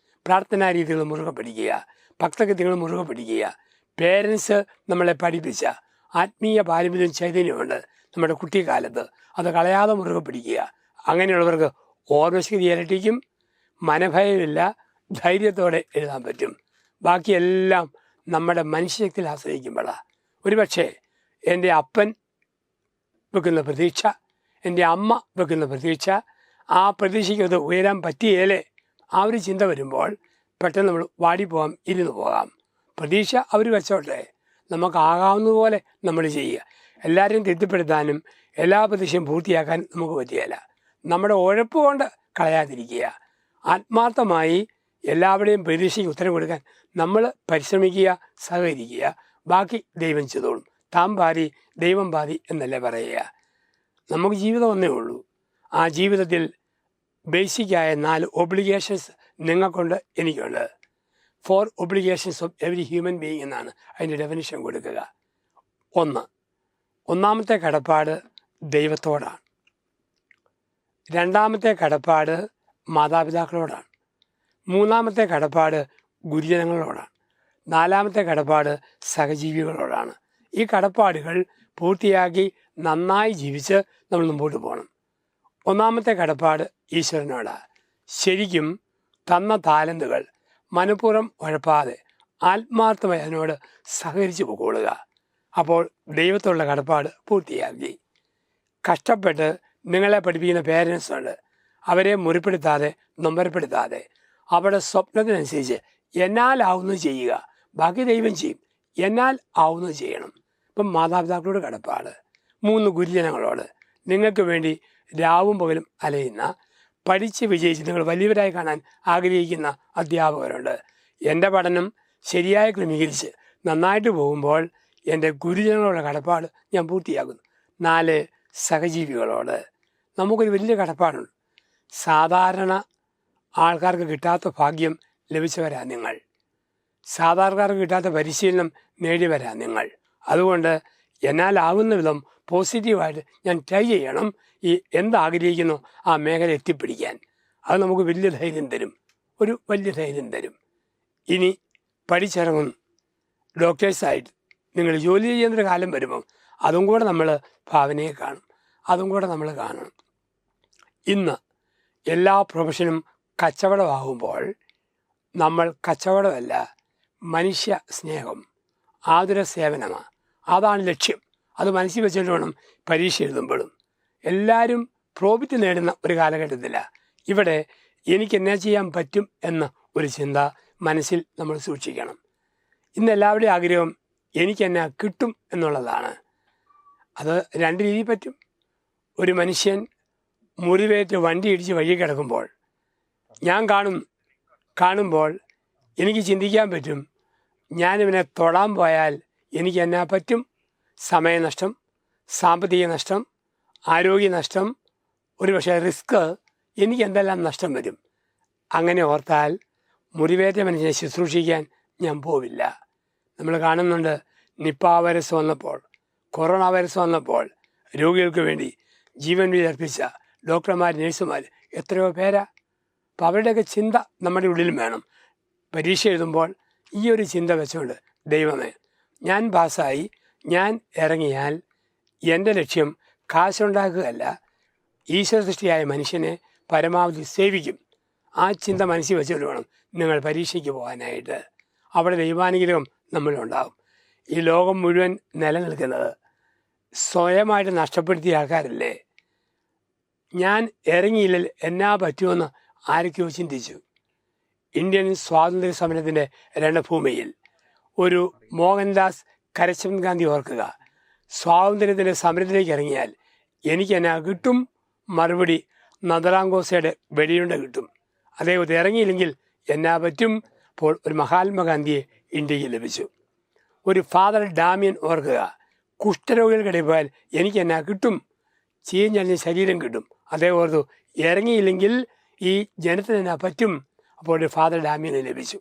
പ്രാർത്ഥനാ രീതികൾ മുറുകെ പിടിക്കുക, ഭക്തഗതികൾ മുറുകെ പിടിക്കുക. പേരൻസ് നമ്മളെ പഠിപ്പിച്ച ആത്മീയ പാരമ്പര്യം, ചൈതന്യമുണ്ട് നമ്മുടെ കുട്ടിക്കാലത്ത്, അത് കളയാതെ മുറുകെ പിടിക്കുക. അങ്ങനെയുള്ളവർക്ക് ഓർമ്മശക്തി ഇരട്ടിക്കും, മനഭയമില്ല, ധൈര്യത്തോടെ എഴുതാൻ പറ്റും. ബാക്കിയെല്ലാം നമ്മുടെ മനുഷ്യശക്തിയിൽ ആശ്രയിക്കുമ്പോഴാണ്. ഒരുപക്ഷെ എൻ്റെ അപ്പൻ വെക്കുന്ന പ്രതീക്ഷ, എൻ്റെ അമ്മ വെക്കുന്ന പ്രതീക്ഷ, ആ പ്രതീക്ഷയ്ക്ക് അത് ഉയരാൻ പറ്റിയേലേ, ആ ഒരു ചിന്ത വരുമ്പോൾ പെട്ടെന്ന് നമ്മൾ വാടിപ്പോകാം, ഇരുന്ന് പോകാം. പ്രതീക്ഷ അവർ വെച്ചോട്ടെ, നമുക്കാകാവുന്നതുപോലെ നമ്മൾ ചെയ്യുക. എല്ലാവരെയും തൃപ്തിപ്പെടുത്താനും എല്ലാ പ്രതീക്ഷയും പൂർത്തിയാക്കാനും നമുക്ക് പറ്റുകയില്ല. നമ്മുടെ ഉഴപ്പ് കൊണ്ട് കളയാതിരിക്കുക. ആത്മാർത്ഥമായി എല്ലാവരുടെയും പ്രതീക്ഷയ്ക്ക് ഉത്തരം കൊടുക്കാൻ നമ്മൾ പരിശ്രമിക്കുക, സഹകരിക്കുക. ബാക്കി ദൈവം ചെയ്തോളും. താൻ പാതി ദൈവം പാതി എന്നല്ലേ പറയുക. നമുക്ക് ജീവിതം ഒന്നേ ഉള്ളൂ. ആ ജീവിതത്തിൽ ബേസിക്കായ 4 ഒബ്ലിഗേഷൻസ് നിങ്ങൾക്കുണ്ട്, എനിക്കുണ്ട്. 4 obligations of every human being എന്നാണ് അതിൻ്റെ ഡെഫിനിഷൻ കൊടുക്കുക. 1, ഒന്നാമത്തെ കടപ്പാട് ദൈവത്തോടാണ്. 2ാമത്തെ കടപ്പാട് മാതാപിതാക്കളോടാണ്. 3ാമത്തെ കടപ്പാട് ഗുരുജനങ്ങളോടാണ്. 4ാമത്തെ കടപ്പാട് സഹജീവികളോടാണ്. ഈ കടപ്പാടുകൾ പൂർത്തിയാക്കി നന്നായി ജീവിച്ച് നമ്മൾ മുമ്പോട്ട് പോകണം. 1ാമത്തെ കടപ്പാട് ഈശ്വരനോടാണ്. ശരിക്കും തന്ന താലന്തുകൾ മനഃപൂർവ്വം ഉഴപ്പാതെ ആത്മാർത്ഥമായി അതിനോട് സഹകരിച്ച് പോകൊള്ളുക. അപ്പോൾ ദൈവത്തോടുള്ള കടപ്പാട് പൂർത്തിയാക്കി. കഷ്ടപ്പെട്ട് നിങ്ങളെ പഠിപ്പിക്കുന്ന പേരൻസ് ഉണ്ട്, അവരെ മുറിപ്പെടുത്താതെ, നൊമ്പരപ്പെടുത്താതെ, അവരുടെ സ്വപ്നത്തിനനുസരിച്ച് എന്നാലാവുന്നത് ചെയ്യുക. ബാക്കി ദൈവം ചെയ്യും, എന്നാൽ ആവുന്നത് ചെയ്യണം. ഇപ്പം മാതാപിതാക്കളോട് കടപ്പാട്. 3 ഗുരുജനങ്ങളോട്. നിങ്ങൾക്ക് വേണ്ടി രാവും പകലും അലയുന്ന, പഠിച്ച് വിജയിച്ച് നിങ്ങൾ വലിയവരായി കാണാൻ ആഗ്രഹിക്കുന്ന അധ്യാപകരുണ്ട്. എൻ്റെ പഠനം ശരിയായി ക്രമീകരിച്ച് നന്നായിട്ട് പോകുമ്പോൾ എൻ്റെ ഗുരുജനങ്ങളുടെ കടപ്പാട് ഞാൻ പൂർത്തിയാക്കുന്നു. 4 സഹജീവികളോട്. നമുക്കൊരു വലിയ കടപ്പാടുണ്ട്. സാധാരണ ആൾക്കാർക്ക് കിട്ടാത്ത ഭാഗ്യം ലഭിച്ചവരാ നിങ്ങൾ. സാധാരണക്കാർക്ക് കിട്ടാത്ത പരിശീലനം നേടിയവരാ നിങ്ങൾ. അതുകൊണ്ട് എന്നാലാകുന്ന വിധം പോസിറ്റീവായിട്ട് ഞാൻ ട്രൈ ചെയ്യണം. ഈ എന്താഗ്രഹിക്കുന്നു ആ മേഖല എത്തിപ്പിടിക്കാൻ. അത് നമുക്ക് വലിയ ധൈര്യം തരും, ഒരു വലിയ ധൈര്യം തരും. ഇനി പഠിച്ചിറങ്ങുന്നു, ഡോക്ടേഴ്സായിട്ട് നിങ്ങൾ ജോലി ചെയ്യുന്നൊരു കാലം വരുമ്പം അതും കൂടെ നമ്മൾ ഭാവനയെ കാണും, അതും കൂടെ നമ്മൾ കാണണം. ഇന്ന് എല്ലാ പ്രൊഫഷനും കച്ചവടമാകുമ്പോൾ നമ്മൾ കച്ചവടമല്ല, മനുഷ്യ സ്നേഹം, ആതുര സേവനമാണ്, അതാണ് ലക്ഷ്യം. അത് മനസ്സിൽ വെച്ചിട്ട് വേണം പരീക്ഷ എഴുതുമ്പോഴും. എല്ലാവരും പ്രോഫിറ്റ് നേടുന്ന ഒരു കാലഘട്ടത്തിലാണ്. ഇവിടെ എനിക്ക് എന്നാ ചെയ്യാൻ പറ്റും എന്ന ഒരു ചിന്ത മനസ്സിൽ നമ്മൾ സൂക്ഷിക്കണം. ഇന്ന് എല്ലാവരുടെയും ആഗ്രഹം എനിക്കെന്നാ കിട്ടും എന്നുള്ളതാണ്. അത് രണ്ട് രീതിയിൽ പറ്റും. ഒരു മനുഷ്യൻ മുറിവേറ്റ് വണ്ടി ഇടിച്ച് വഴി കിടക്കുമ്പോൾ ഞാൻ കാണുമ്പോൾ എനിക്ക് ചിന്തിക്കാൻ പറ്റും, ഞാനിവനെ തൊടാൻ പോയാൽ എനിക്ക് എന്നാ പറ്റും? സമയനഷ്ടം, സാമ്പത്തിക നഷ്ടം, ആരോഗ്യനഷ്ടം, ഒരു പക്ഷേ റിസ്ക്, എനിക്ക് എന്തെല്ലാം നഷ്ടം വരും. അങ്ങനെ ഓർത്താൽ മുറിവേറ്റ മനുഷ്യനെ ശുശ്രൂഷിക്കാൻ ഞാൻ പോവില്ല. നമ്മൾ കാണുന്നുണ്ട്, നിപ്പ വൈറസ് വന്നപ്പോൾ, കൊറോണ വൈറസ് വന്നപ്പോൾ രോഗികൾക്ക് വേണ്ടി ജീവൻ വിലർപ്പിച്ച ഡോക്ടർമാർ, നഴ്സുമാർ എത്രയോ പേരാ. അപ്പോൾ അവരുടെയൊക്കെ ചിന്ത നമ്മുടെ ഉള്ളിലും വേണം. പരീക്ഷ എഴുതുമ്പോൾ ഈ ഒരു ചിന്ത വെച്ചുകൊണ്ട്, ദൈവമേ ഞാൻ പാസ്സായി, ഞാൻ ഇറങ്ങിയാൽ എൻ്റെ ലക്ഷ്യം കാശുണ്ടാക്കുകയല്ല, ഈശ്വര സൃഷ്ടിയായ മനുഷ്യനെ പരമാവധി സേവിക്കും. ആ ചിന്ത മനസ്സിൽ വെച്ചുകൊണ്ട് വേണം നിങ്ങൾ പരീക്ഷയ്ക്ക് പോകാനായിട്ട്. അവിടെ ദൈവാനുഗ്രഹം നമ്മളുണ്ടാകും. ഈ ലോകം മുഴുവൻ നിലനിൽക്കുന്നത് സ്വയമായിട്ട് നഷ്ടപ്പെടുത്തിയ ആൾക്കാരല്ലേ. ഞാൻ ഇറങ്ങിയില്ല എന്നാ പറ്റുമെന്ന് ആരൊക്കെയോ ചിന്തിച്ചു. ഇന്ത്യൻ സ്വാതന്ത്ര്യ സമരത്തിൻ്റെ രണഭൂമിയിൽ ഒരു മോഹൻദാസ് കരംചന്ദ് ഗാന്ധി ഓർക്കുക, സ്വാതന്ത്ര്യത്തിൻ്റെ സമരത്തിലേക്ക് ഇറങ്ങിയാൽ എനിക്ക് എന്നാ കിട്ടും? മറുപടി നദറാങ്കോസയുടെ വെടിയുണ്ട കിട്ടും. അദ്ദേഹത്തെ ഇറങ്ങിയില്ലെങ്കിൽ എന്നാ പറ്റും? അപ്പോൾ ഒരു മഹാത്മാഗാന്ധിയെ ഇന്ത്യക്ക് ലഭിച്ചു. ഒരു ഫാദർ ഡാമിയൻ ഓർക്കുക, കുഷ്ഠരോഗികൾക്കിടയിൽ പോയാൽ എനിക്ക് എന്നാ കിട്ടും? ചീഞ്ഞളിഞ്ഞ ശരീരം കിട്ടും. അദ്ദേഹം ഓർത്തു, ഇറങ്ങിയില്ലെങ്കിൽ ഈ ജനത്തിന് എന്നാ പറ്റും? അപ്പോൾ ഒരു ഫാദർ ഡാമിയനെ ലഭിച്ചു.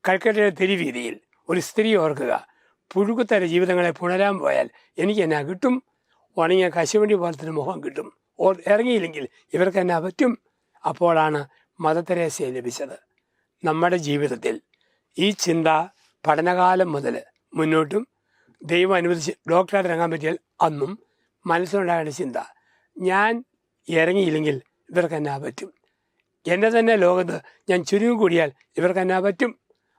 കൽക്കട്ടയുടെ തെരുവീതിയിൽ ഒരു സ്ത്രീ ഓർക്കുക, പുഴുക്കുത്തര ജീവിതങ്ങളെ പുണരാൻ പോയാൽ എനിക്ക് എന്നാ കിട്ടും? ഉണങ്ങിയ കശുവണ്ടി പോലത്തെ മുഖം കിട്ടും. ഇറങ്ങിയില്ലെങ്കിൽ ഇവർക്ക് എന്നാ പറ്റും? അപ്പോഴാണ് മദർ തെരേസയെ ലഭിച്ചത്. നമ്മുടെ ജീവിതത്തിൽ ഈ ചിന്ത പഠനകാലം മുതൽ മുന്നോട്ടും ദൈവം അനുവദിച്ച് ഡോക്ടറായിട്ട് ഇറങ്ങാൻ പറ്റിയാൽ അന്നും മനസ്സിലുണ്ടാകേണ്ട ചിന്ത, ഞാൻ ഇറങ്ങിയില്ലെങ്കിൽ ഇവർക്ക് എന്നാ പറ്റും? എൻ്റെ തന്നെ ലോകത്ത് ഞാൻ ചുരുങ്ങി കൂടിയാൽ ഇവർക്ക് എന്നാ പറ്റും?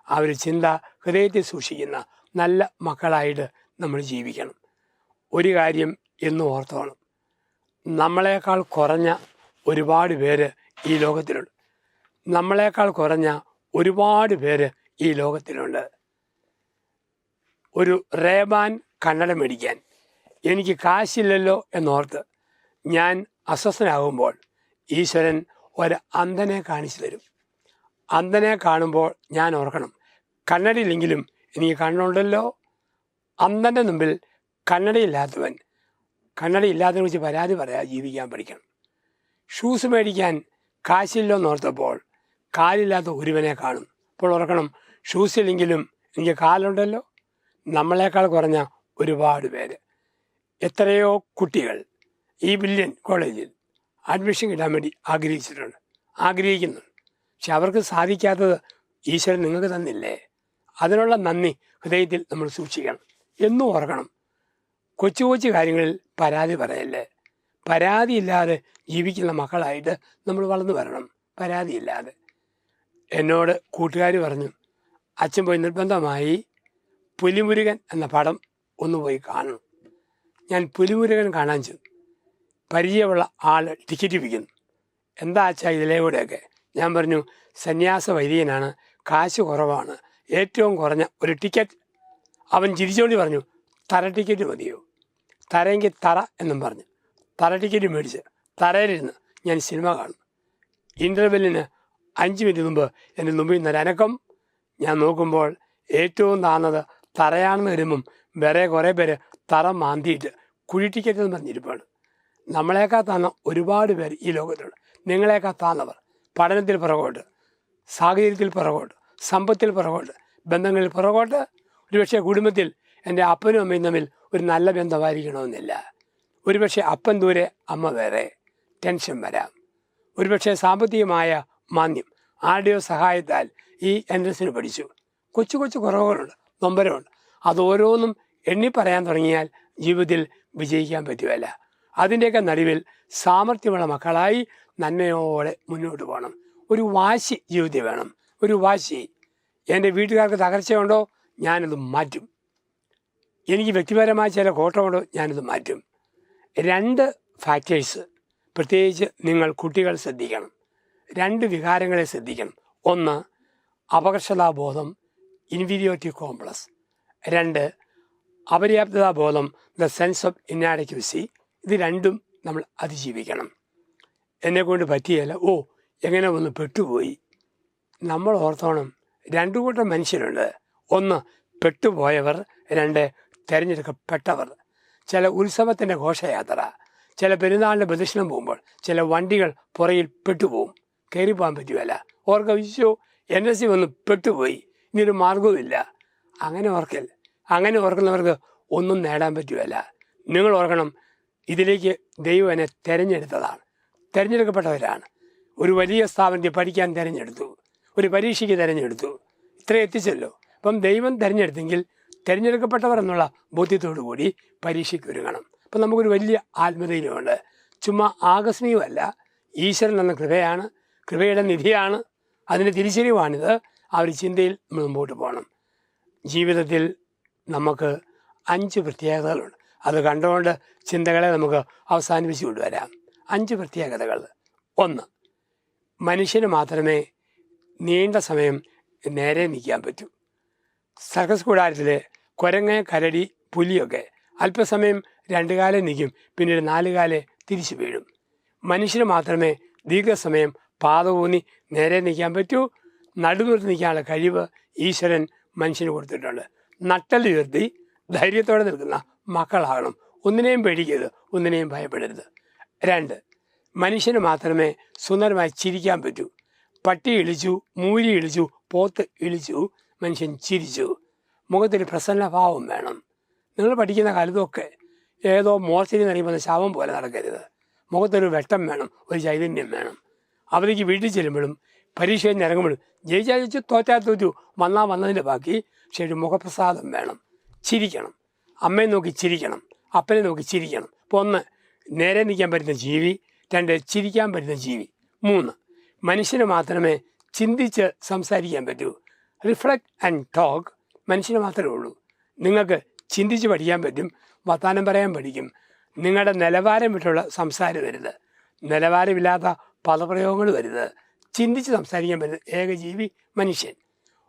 ആ ഒരു ചിന്ത ഹൃദയത്തിൽ സൂക്ഷിക്കുന്ന നല്ല മക്കളായിട്ട് നമ്മൾ ജീവിക്കണം. ഒരു കാര്യം എന്നും ഓർത്തോണം, നമ്മളെക്കാൾ കുറഞ്ഞ ഒരുപാട് പേര് ഈ ലോകത്തിലുണ്ട്. നമ്മളെക്കാൾ കുറഞ്ഞ ഒരുപാട് പേര് ഈ ലോകത്തിലുണ്ട്. ഒരു റേബാൻ കണ്ണട മേടിക്കാൻ എനിക്ക് കാശില്ലല്ലോ എന്നോർത്ത് ഞാൻ അസ്വസ്ഥനാകുമ്പോൾ ഈശ്വരൻ ഒരു അന്ധനെ കാണിച്ചു തരും. അന്ധനെ കാണുമ്പോൾ ഞാൻ ഓർക്കണം, കണ്ണടയില്ലെങ്കിലും എനിക്ക് കണ്ണുണ്ടല്ലോ. അന്ധൻ്റെ മുമ്പിൽ കണ്ണടയില്ലാത്തവൻ കണ്ണടയില്ലാത്തതിനെ കുറിച്ച് പരാതി പറയാതെ ജീവിക്കാൻ പഠിക്കണം. ഷൂസ് മേടിക്കാൻ കാശില്ലോ എന്നോർത്തപ്പോൾ കാലില്ലാത്ത ഒരുവനെ കാണും. അപ്പോൾ ഓർക്കണം, ഷൂസില്ലെങ്കിലും എനിക്ക് കാലുണ്ടല്ലോ. നമ്മളെക്കാൾ കുറഞ്ഞ ഒരുപാട് പേര്, എത്രയോ കുട്ടികൾ ഈ വില്യൻ കോളേജിൽ അഡ്മിഷൻ കിട്ടാൻ വേണ്ടി ആഗ്രഹിക്കുന്നുണ്ട്. പക്ഷെ അവർക്ക് സാധിക്കാത്തത് ഈശ്വരൻ നിങ്ങൾക്ക് തന്നില്ലേ? അതിനുള്ള നന്ദി ഹൃദയത്തിൽ നമ്മൾ സൂക്ഷിക്കണം. എന്നും ഓർക്കണം, കൊച്ചു കൊച്ചു കാര്യങ്ങളിൽ പരാതി പറയല്ലേ. പരാതിയില്ലാതെ ജീവിക്കുന്ന മക്കളായിട്ട് നമ്മൾ വളർന്നു വരണം, പരാതിയില്ലാതെ. എന്നോട് കൂട്ടുകാർ പറഞ്ഞു, അച്ഛൻ പോയി നിർബന്ധമായി പുലിമുരുകൻ എന്ന പടം ഒന്ന് പോയി കാണണം. ഞാൻ പുലിമുരുകൻ കാണാൻ ചെന്നു. പരിചയമുള്ള ആൾ ടിക്കറ്റ് വിൽക്കുന്നു. എന്താ അച്ഛാ ഇതിലെ കൂടെയൊക്കെ? ഞാൻ പറഞ്ഞു, സന്യാസ വൈദികനാണ്, കാശ് കുറവാണ്, ഏറ്റവും കുറഞ്ഞ ഒരു ടിക്കറ്റ്. അവൻ ചിരിച്ചോണ്ടി പറഞ്ഞു, തറ ടിക്കറ്റ് മതിയോ? തറയെങ്കിൽ തറ എന്നും പറഞ്ഞു തറ ടിക്കറ്റ് മേടിച്ച് തറയിലിരുന്ന് ഞാൻ സിനിമ കാണുന്നു. ഇൻ്റർവെല്ലിന് 5 മിനിറ്റ് മുമ്പ് എൻ്റെ മുമ്പിൽ നിന്നൊരനക്കം. ഞാൻ നോക്കുമ്പോൾ ഏറ്റവും താഴ്ന്നത് തറയാണെന്ന് വരുമ്പം വേറെ കുറേ പേര് തറ മാന്തിയിട്ട് കുഴി ടിക്കറ്റ് എന്ന് പറഞ്ഞിരിപ്പാണ്. നമ്മളെക്കാൾ താന്ന ഒരുപാട് പേര് ഈ ലോകത്തുണ്ട്. നിങ്ങളെക്കാൾ താന്നവർ പഠനത്തിൽ പുറകോട്ട്, സാഹചര്യത്തിൽ പുറകോട്ട്, സമ്പത്തിൽ പുറകോട്ട്, ബന്ധങ്ങളിൽ പുറകോട്ട്, ഒരുപക്ഷെ കുടുംബത്തിൽ എൻ്റെ അപ്പനും അമ്മയും തമ്മിൽ ഒരു നല്ല ബന്ധമായിരിക്കണമെന്നില്ല. ഒരുപക്ഷെ അപ്പൻ ദൂരെ, അമ്മ വേറെ. ടെൻഷൻ വരാം. ഒരുപക്ഷെ സാമ്പത്തികമായ മാന്ദ്യം, ആരുടെയോ സഹായത്താൽ ഈ എൻട്രൻസിന് പഠിച്ചു. കൊച്ചു കൊച്ചു കുറവുകളുണ്ട്, നൊമ്പരമുണ്ട്. അത് ഓരോന്നും എണ്ണി പറയാൻ തുടങ്ങിയാൽ ജീവിതത്തിൽ വിജയിക്കാൻ പറ്റുകയില്ല. അതിൻ്റെയൊക്കെ നടുവിൽ സാമർഥ്യമുള്ള മക്കളായി നന്മയോടെ മുന്നോട്ട് പോകണം. ഒരു വാശി ജീവിതത്തിൽ വേണം. ഒരു വാശി. എൻ്റെ വീട്ടുകാർക്ക് തകർച്ചയുണ്ടോ, ഞാനത് മാറ്റും. എനിക്ക് വ്യക്തിപരമായ ചില കോട്ടമുണ്ടോ, ഞാനത് മാറ്റും. 2 ഫാക്ടേഴ്സ് പ്രത്യേകിച്ച് നിങ്ങൾ കുട്ടികൾ ശ്രദ്ധിക്കണം. 2 വികാരങ്ങളെ ശ്രദ്ധിക്കണം. 1 അപകർഷതാബോധം, ഇൻഫീരിയോറിറ്റി കോംപ്ലക്സ്. 2 അപര്യാപ്തതാബോധം, ദ സെൻസ് ഓഫ് ഇന്നാഡക്വസി. ഇത് രണ്ടും നമ്മൾ അതിജീവിക്കണം. എന്നെക്കൊണ്ട് പറ്റിയല്ല, എങ്ങനെ ഒന്ന് പെട്ടുപോയി. നമ്മൾ ഓർത്തോണം, 2 കൂട്ടം മനുഷ്യരുണ്ട്. 1 പെട്ടുപോയവർ, 2 തിരഞ്ഞെടുക്കപ്പെട്ടവർ. ചില ഉത്സവത്തിൻ്റെ ഘോഷയാത്ര, ചില പെരുന്നാളിൻ്റെ പ്രദക്ഷിണം പോകുമ്പോൾ ചില വണ്ടികൾ പുറകിൽ പെട്ടുപോകും, കയറിപ്പോകാൻ പറ്റുകയില്ല. വിശ്വ NSC വന്ന് പെട്ടുപോയി, ഇനിയൊരു മാർഗവുമില്ല. അങ്ങനെ ഓർക്കൽ. അങ്ങനെ ഓർക്കുന്നവർക്ക് ഒന്നും നേടാൻ പറ്റുകയില്ല. നിങ്ങൾ ഓർക്കണം, ഇതിലേക്ക് ദൈവം എന്നെ തിരഞ്ഞെടുത്തതാണ്, തിരഞ്ഞെടുക്കപ്പെട്ടവരാണ്. ഒരു വലിയ സ്ഥാപനത്തിൽ പഠിക്കാൻ തിരഞ്ഞെടുത്തു, ഒരു പരീക്ഷയ്ക്ക് തിരഞ്ഞെടുത്തു, ഇത്ര എത്തിച്ചല്ലോ. അപ്പം ദൈവം തിരഞ്ഞെടുത്തെങ്കിൽ തിരഞ്ഞെടുക്കപ്പെട്ടവർ എന്നുള്ള ബോധ്യത്തോടു കൂടി പരീക്ഷയ്ക്ക് ഒരുങ്ങണം. അപ്പം നമുക്കൊരു വലിയ ആത്മധൈര്യമുണ്ട്. ചുമ്മാ ആകസ്മികമല്ല, ഈശ്വരൻ എന്ന കൃപയാണ്, കൃപയുടെ നിധിയാണ്, അതിൻ്റെ തിരിച്ചറിവാണിത്. ആ ഒരു ചിന്തയിൽ നമ്മൾ മുമ്പോട്ട് പോകണം. ജീവിതത്തിൽ നമുക്ക് 5 പ്രത്യേകതകളുണ്ട്. അത് കണ്ടുകൊണ്ട് ചിന്തകളെ നമുക്ക് അവസാനിപ്പിച്ച് കൊണ്ടുവരാം. 5 പ്രത്യേകതകൾ. 1 മനുഷ്യന് മാത്രമേ നീണ്ട സമയം നേരെ നിൽക്കാൻ പറ്റൂ. സർക്കസ് കൂടാരത്തിൽ കുരങ്ങ്, കരടി, പുലിയൊക്കെ അല്പസമയം 2 കാലം നിൽക്കും, പിന്നീട് 4 കാലം തിരിച്ചു വീഴും. മനുഷ്യന് മാത്രമേ ദീർഘസമയം പാത ഊന്നി നേരെ നിൽക്കാൻ പറ്റൂ. നടുനിർത്തി നിൽക്കാനുള്ള കഴിവ് ഈശ്വരൻ മനുഷ്യന് കൊടുത്തിട്ടുണ്ട്. നട്ടലുയർത്തി ധൈര്യത്തോടെ നിൽക്കുന്ന മക്കളാകണം. ഒന്നിനെയും പേടിക്കരുത്, ഒന്നിനെയും ഭയപ്പെടരുത്. 2 മനുഷ്യന് മാത്രമേ സുന്ദരമായി ചിരിക്കാൻ പറ്റൂ. പട്ടി ഇളിച്ചു, മൂരി ഇളിച്ചു, പോത്ത് ഇളിച്ചു, മനുഷ്യൻ ചിരിച്ചു. മുഖത്തൊരു പ്രസന്നഭാവം വേണം. നിങ്ങൾ പഠിക്കുന്ന കാലത്തൊക്കെ ഏതോ മോർച്ചയിൽ നിറയുമ്പോൾ ശവം പോലെ നടക്കരുത്. മുഖത്തൊരു വെട്ടം വേണം, ഒരു ചൈതന്യം വേണം. അവർക്ക് വീട്ടിൽ ചെല്ലുമ്പോഴും പരീക്ഷ കഴിഞ്ഞ് ഇറങ്ങുമ്പോഴും ജയിച്ചാൽ ജയിച്ചു, തോറ്റാൽ തോറ്റു, വന്നതിൻ്റെ ബാക്കി. പക്ഷേ ഒരു മുഖപ്രസാദം വേണം. ചിരിക്കണം. അമ്മയെ നോക്കി ചിരിക്കണം, അപ്പനെ നോക്കി ചിരിക്കണം. അപ്പോൾ 1 നേരെ നിൽക്കാൻ പറ്റുന്ന ജീവി, 2 ചിരിക്കാൻ പറ്റുന്ന ജീവി, 3 മനുഷ്യന് മാത്രമേ ചിന്തിച്ച് സംസാരിക്കാൻ പറ്റൂ. റിഫ്ലക്ട് ആൻഡ് ടോക്ക് മനുഷ്യന് മാത്രമേ ഉള്ളൂ. നിങ്ങൾക്ക് ചിന്തിച്ച് പഠിക്കാൻ പറ്റും, വർത്താനം പറയാൻ പഠിക്കും. നിങ്ങളുടെ നിലവാരം വിട്ടുള്ള സംസാരം വരുത്, നിലവാരമില്ലാത്ത പദപ്രയോഗങ്ങൾ വരുത്. ചിന്തിച്ച് സംസാരിക്കാൻ പറ്റുന്ന ഏക ജീവി മനുഷ്യൻ.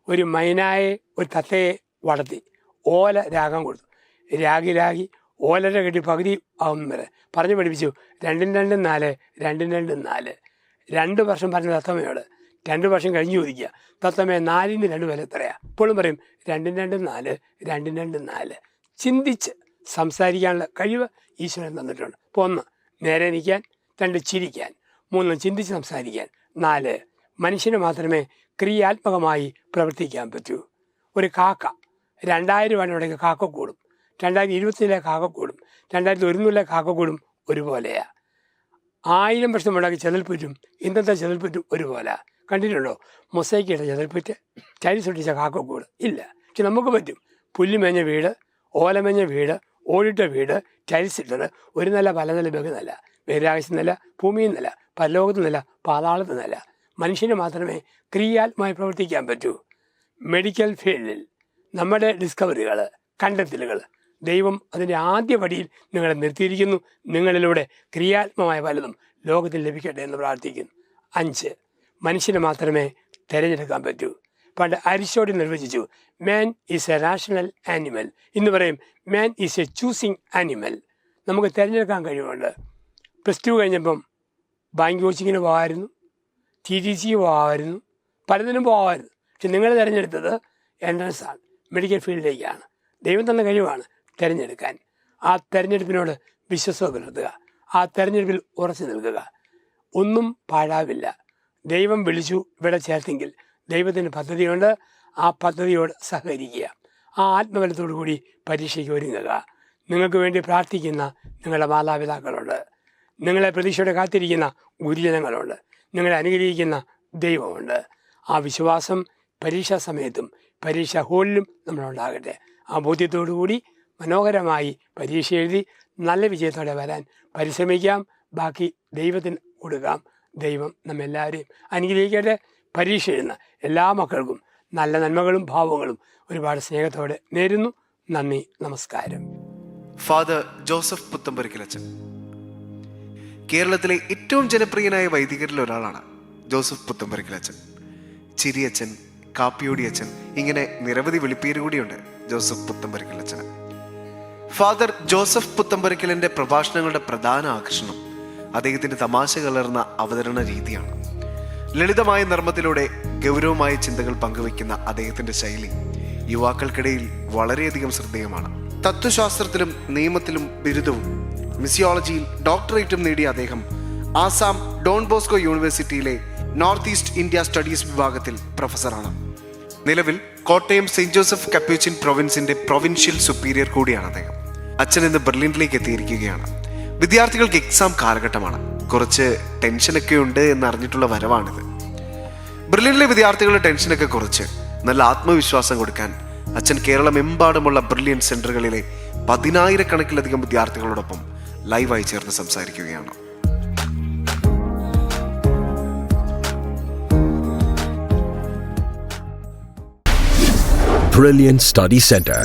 ഒരു മൈനായെ, ഒരു തത്തയെ വളർത്തി ഓല രാഗം കൊടുത്തു. രാഗി രാഗി ഓലര കെട്ടി പകുതി ആവുന്ന വരെ പറഞ്ഞു പഠിപ്പിച്ചു. 2 2 4, 2 2 4. 2 വർഷം പറഞ്ഞ തത്തമ്മയോട് 2 വർഷം കഴിഞ്ഞ് ചോദിക്കുക, തത്തമ്മയെ 4ന് 2 വില എത്രയാണ്? ഇപ്പോഴും പറയും 2 2 4, 2 2 4. ചിന്തിച്ച് സംസാരിക്കാനുള്ള കഴിവ് ഈശ്വരൻ തന്നിട്ടുണ്ട്. അപ്പോൾ 1 നേരെ നിൽക്കാൻ, 2 ചിരിക്കാൻ, 3 ചിന്തിച്ച് സംസാരിക്കാൻ, 4 മനുഷ്യന് മാത്രമേ ക്രിയാത്മകമായി പ്രവർത്തിക്കാൻ പറ്റൂ. ഒരു കാക്ക 2000 ആണെങ്കിൽ കാക്ക കൂടും, 2020 കാക്കക്കൂടും, 2100 കാക്കക്കൂടും ഒരുപോലെയാണ്. 1000 വർഷം ഉണ്ടാക്കി ചെതൽപ്പുറ്റും ഇന്നത്തെ ചെതൽപ്പുറ്റും ഒരുപോലെ. കണ്ടിട്ടുണ്ടോ മൊസൈക്കിട്ട ചെതൽപ്പുറ്റ്, ടൈൽസ് ഒട്ടിച്ച കാക്കക്കൂട്? ഇല്ല. പക്ഷെ നമുക്ക് പറ്റും. പുല്ലുമേഞ്ഞ വീട്, ഓലമേഞ്ഞ വീട്, ഓടിട്ട വീട്, ടൈൽസ് ഇട്ടത്, ഒരു നില പല നില ബഹുനില, ബഹിരാകാശത്ത് നില, ഭൂമിയിൽ നില, പരലോകത്ത് നില, പാതാളത്ത് നില. മനുഷ്യന് മാത്രമേ ക്രിയാത്മകമായി പ്രവർത്തിക്കാൻ പറ്റൂ. മെഡിക്കൽ ഫീൽഡിൽ നമ്മുടെ ഡിസ്കവറികൾ, കണ്ടെത്തലുകൾ, ദൈവം അതിൻ്റെ ആദ്യ പടിയിൽ നിങ്ങളെ നിർത്തിയിരിക്കുന്നു. നിങ്ങളിലൂടെ ക്രിയാത്മകമായ പലതും ലോകത്തിൽ ലഭിക്കട്ടെ എന്ന് പ്രാർത്ഥിക്കുന്നു. 5 മനുഷ്യന് മാത്രമേ തിരഞ്ഞെടുക്കാൻ പറ്റൂ. പണ്ട് അരിസ്റ്റോട്ടിൽ നിർവചിച്ചു, man is A rational animal. ഇന്ന് പറയും man is A choosing animal. നമുക്ക് തിരഞ്ഞെടുക്കാൻ കഴിവുണ്ട്. +2 കഴിഞ്ഞപ്പം ബാങ്ക് കോച്ചിങ്ങിന് പോകാമായിരുന്നു, TTC പോകാമായിരുന്നു, പലതിനും പോകാമായിരുന്നു. പക്ഷെ നിങ്ങൾ തിരഞ്ഞെടുത്തത് എൻട്രൻസാണ്, മെഡിക്കൽ ഫീൽഡിലേക്കാണ്. ദൈവം തന്ന കഴിവാണ് തിരഞ്ഞെടുക്കാൻ. ആ തിരഞ്ഞെടുപ്പിനോട് വിശ്വാസം പുലർത്തുക, ആ തിരഞ്ഞെടുപ്പിൽ ഉറച്ചു നിൽക്കുക. ഒന്നും പാഴാവില്ല. ദൈവം വിളിച്ചു ഇവിടെ ചേർത്തെങ്കിൽ ദൈവത്തിന് പദ്ധതിയുണ്ട്. ആ പദ്ധതിയോട് സഹകരിക്കുക. ആ ആത്മബലത്തോടു കൂടി പരീക്ഷയ്ക്ക് ഒരുങ്ങുക. നിങ്ങൾക്ക് വേണ്ടി പ്രാർത്ഥിക്കുന്ന നിങ്ങളുടെ മാതാപിതാക്കളുണ്ട്. നിങ്ങളെ പ്രതീക്ഷയോടെ കാത്തിരിക്കുന്ന ഗുരുജനങ്ങളുണ്ട്. നിങ്ങളെ അനുഗ്രഹിക്കുന്ന ദൈവമുണ്ട്. ആ വിശ്വാസം പരീക്ഷാ സമയത്തും പരീക്ഷാ ഹോളിലും നമ്മളുണ്ടാകട്ടെ. ആ ബോധ്യത്തോടു കൂടി മനോഹരമായി പരീക്ഷ എഴുതി നല്ല വിജയത്തോടെ വരാൻ പരിശ്രമിക്കാം. ബാക്കി ദൈവത്തിന് കൊടുക്കാം. ദൈവം നമ്മെല്ലാവരെയും അനുഗ്രഹിക്കട്ടെ. പരീക്ഷ എഴുതുന്ന എല്ലാ മക്കൾക്കും നല്ല നന്മകളും ഭാവങ്ങളും ഒരുപാട് സ്നേഹത്തോടെ നേരുന്നു. നന്ദി, നമസ്കാരം. ഫാദർ ജോസഫ് പുത്തമ്പരിക്കലച്ചൻ കേരളത്തിലെ ഏറ്റവും ജനപ്രിയനായ വൈദികരിൽ ഒരാളാണ് ജോസഫ് പുത്തമ്പരിക്കലച്ചൻ. ചിരിയച്ചൻ, കാപ്പിയോടിയച്ചൻ, ഇങ്ങനെ നിരവധി വിളിപ്പേര് കൂടിയുണ്ട് ജോസഫ് പുത്തമ്പരിക്കലച്ചന്. ഫാദർ ജോസഫ് പുത്തമ്പരിക്കലിന്റെ പ്രഭാഷണങ്ങളുടെ പ്രധാന ആകർഷണം അദ്ദേഹത്തിന്റെ തമാശ കലർന്ന അവതരണ രീതിയാണ്. ലളിതമായ നർമ്മത്തിലൂടെ ഗൗരവമായ ചിന്തകൾ പങ്കുവയ്ക്കുന്ന അദ്ദേഹത്തിന്റെ ശൈലി യുവാക്കൾക്കിടയിൽ വളരെയധികം ശ്രദ്ധേയമാണ്. തത്വശാസ്ത്രത്തിലും നിയമത്തിലും ബിരുദവും മിസിയോളജിയിൽ ഡോക്ടറേറ്റും നേടിയ അദ്ദേഹം ആസാം ഡോൺ ബോസ്കോ യൂണിവേഴ്സിറ്റിയിലെ നോർത്ത് ഈസ്റ്റ് ഇന്ത്യ സ്റ്റഡീസ് വിഭാഗത്തിൽ പ്രൊഫസറാണ്. നിലവിൽ കോട്ടയം സെയിന്റ് ജോസഫ് കപ്പൂച്ചിൻ പ്രൊവിൻസിന്റെ പ്രൊവിൻഷ്യൽ സുപ്പീരിയർ കൂടിയാണ് അദ്ദേഹം. അച്ഛൻ ഇന്ന് ബെർലിനിലേക്ക് എത്തിയിരിക്കുകയാണ്. വിദ്യാർത്ഥികൾക്ക് എക്സാം കാലഘട്ടമാണ്. കുറച്ച് ടെൻഷനൊക്കെ ഉണ്ട് എന്നറിഞ്ഞിട്ടുള്ള വരവാണിത്. ബെർലിനിലെ വിദ്യാർത്ഥികളുടെ ടെൻഷനൊക്കെ കുറച്ച് നല്ല ആത്മവിശ്വാസം കൊടുക്കാൻ അച്ഛൻ കേരളമെമ്പാടുമുള്ള ബ്രില്യൻ സെന്ററുകളിലെ 10,000-കണക്കിലധികം വിദ്യാർത്ഥികളോടൊപ്പം ലൈവായി ചേർന്ന് സംസാരിക്കുകയാണ്. Brilliant Study Center,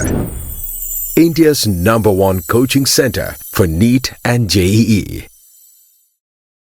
India's #1 coaching center for NEET and JEE.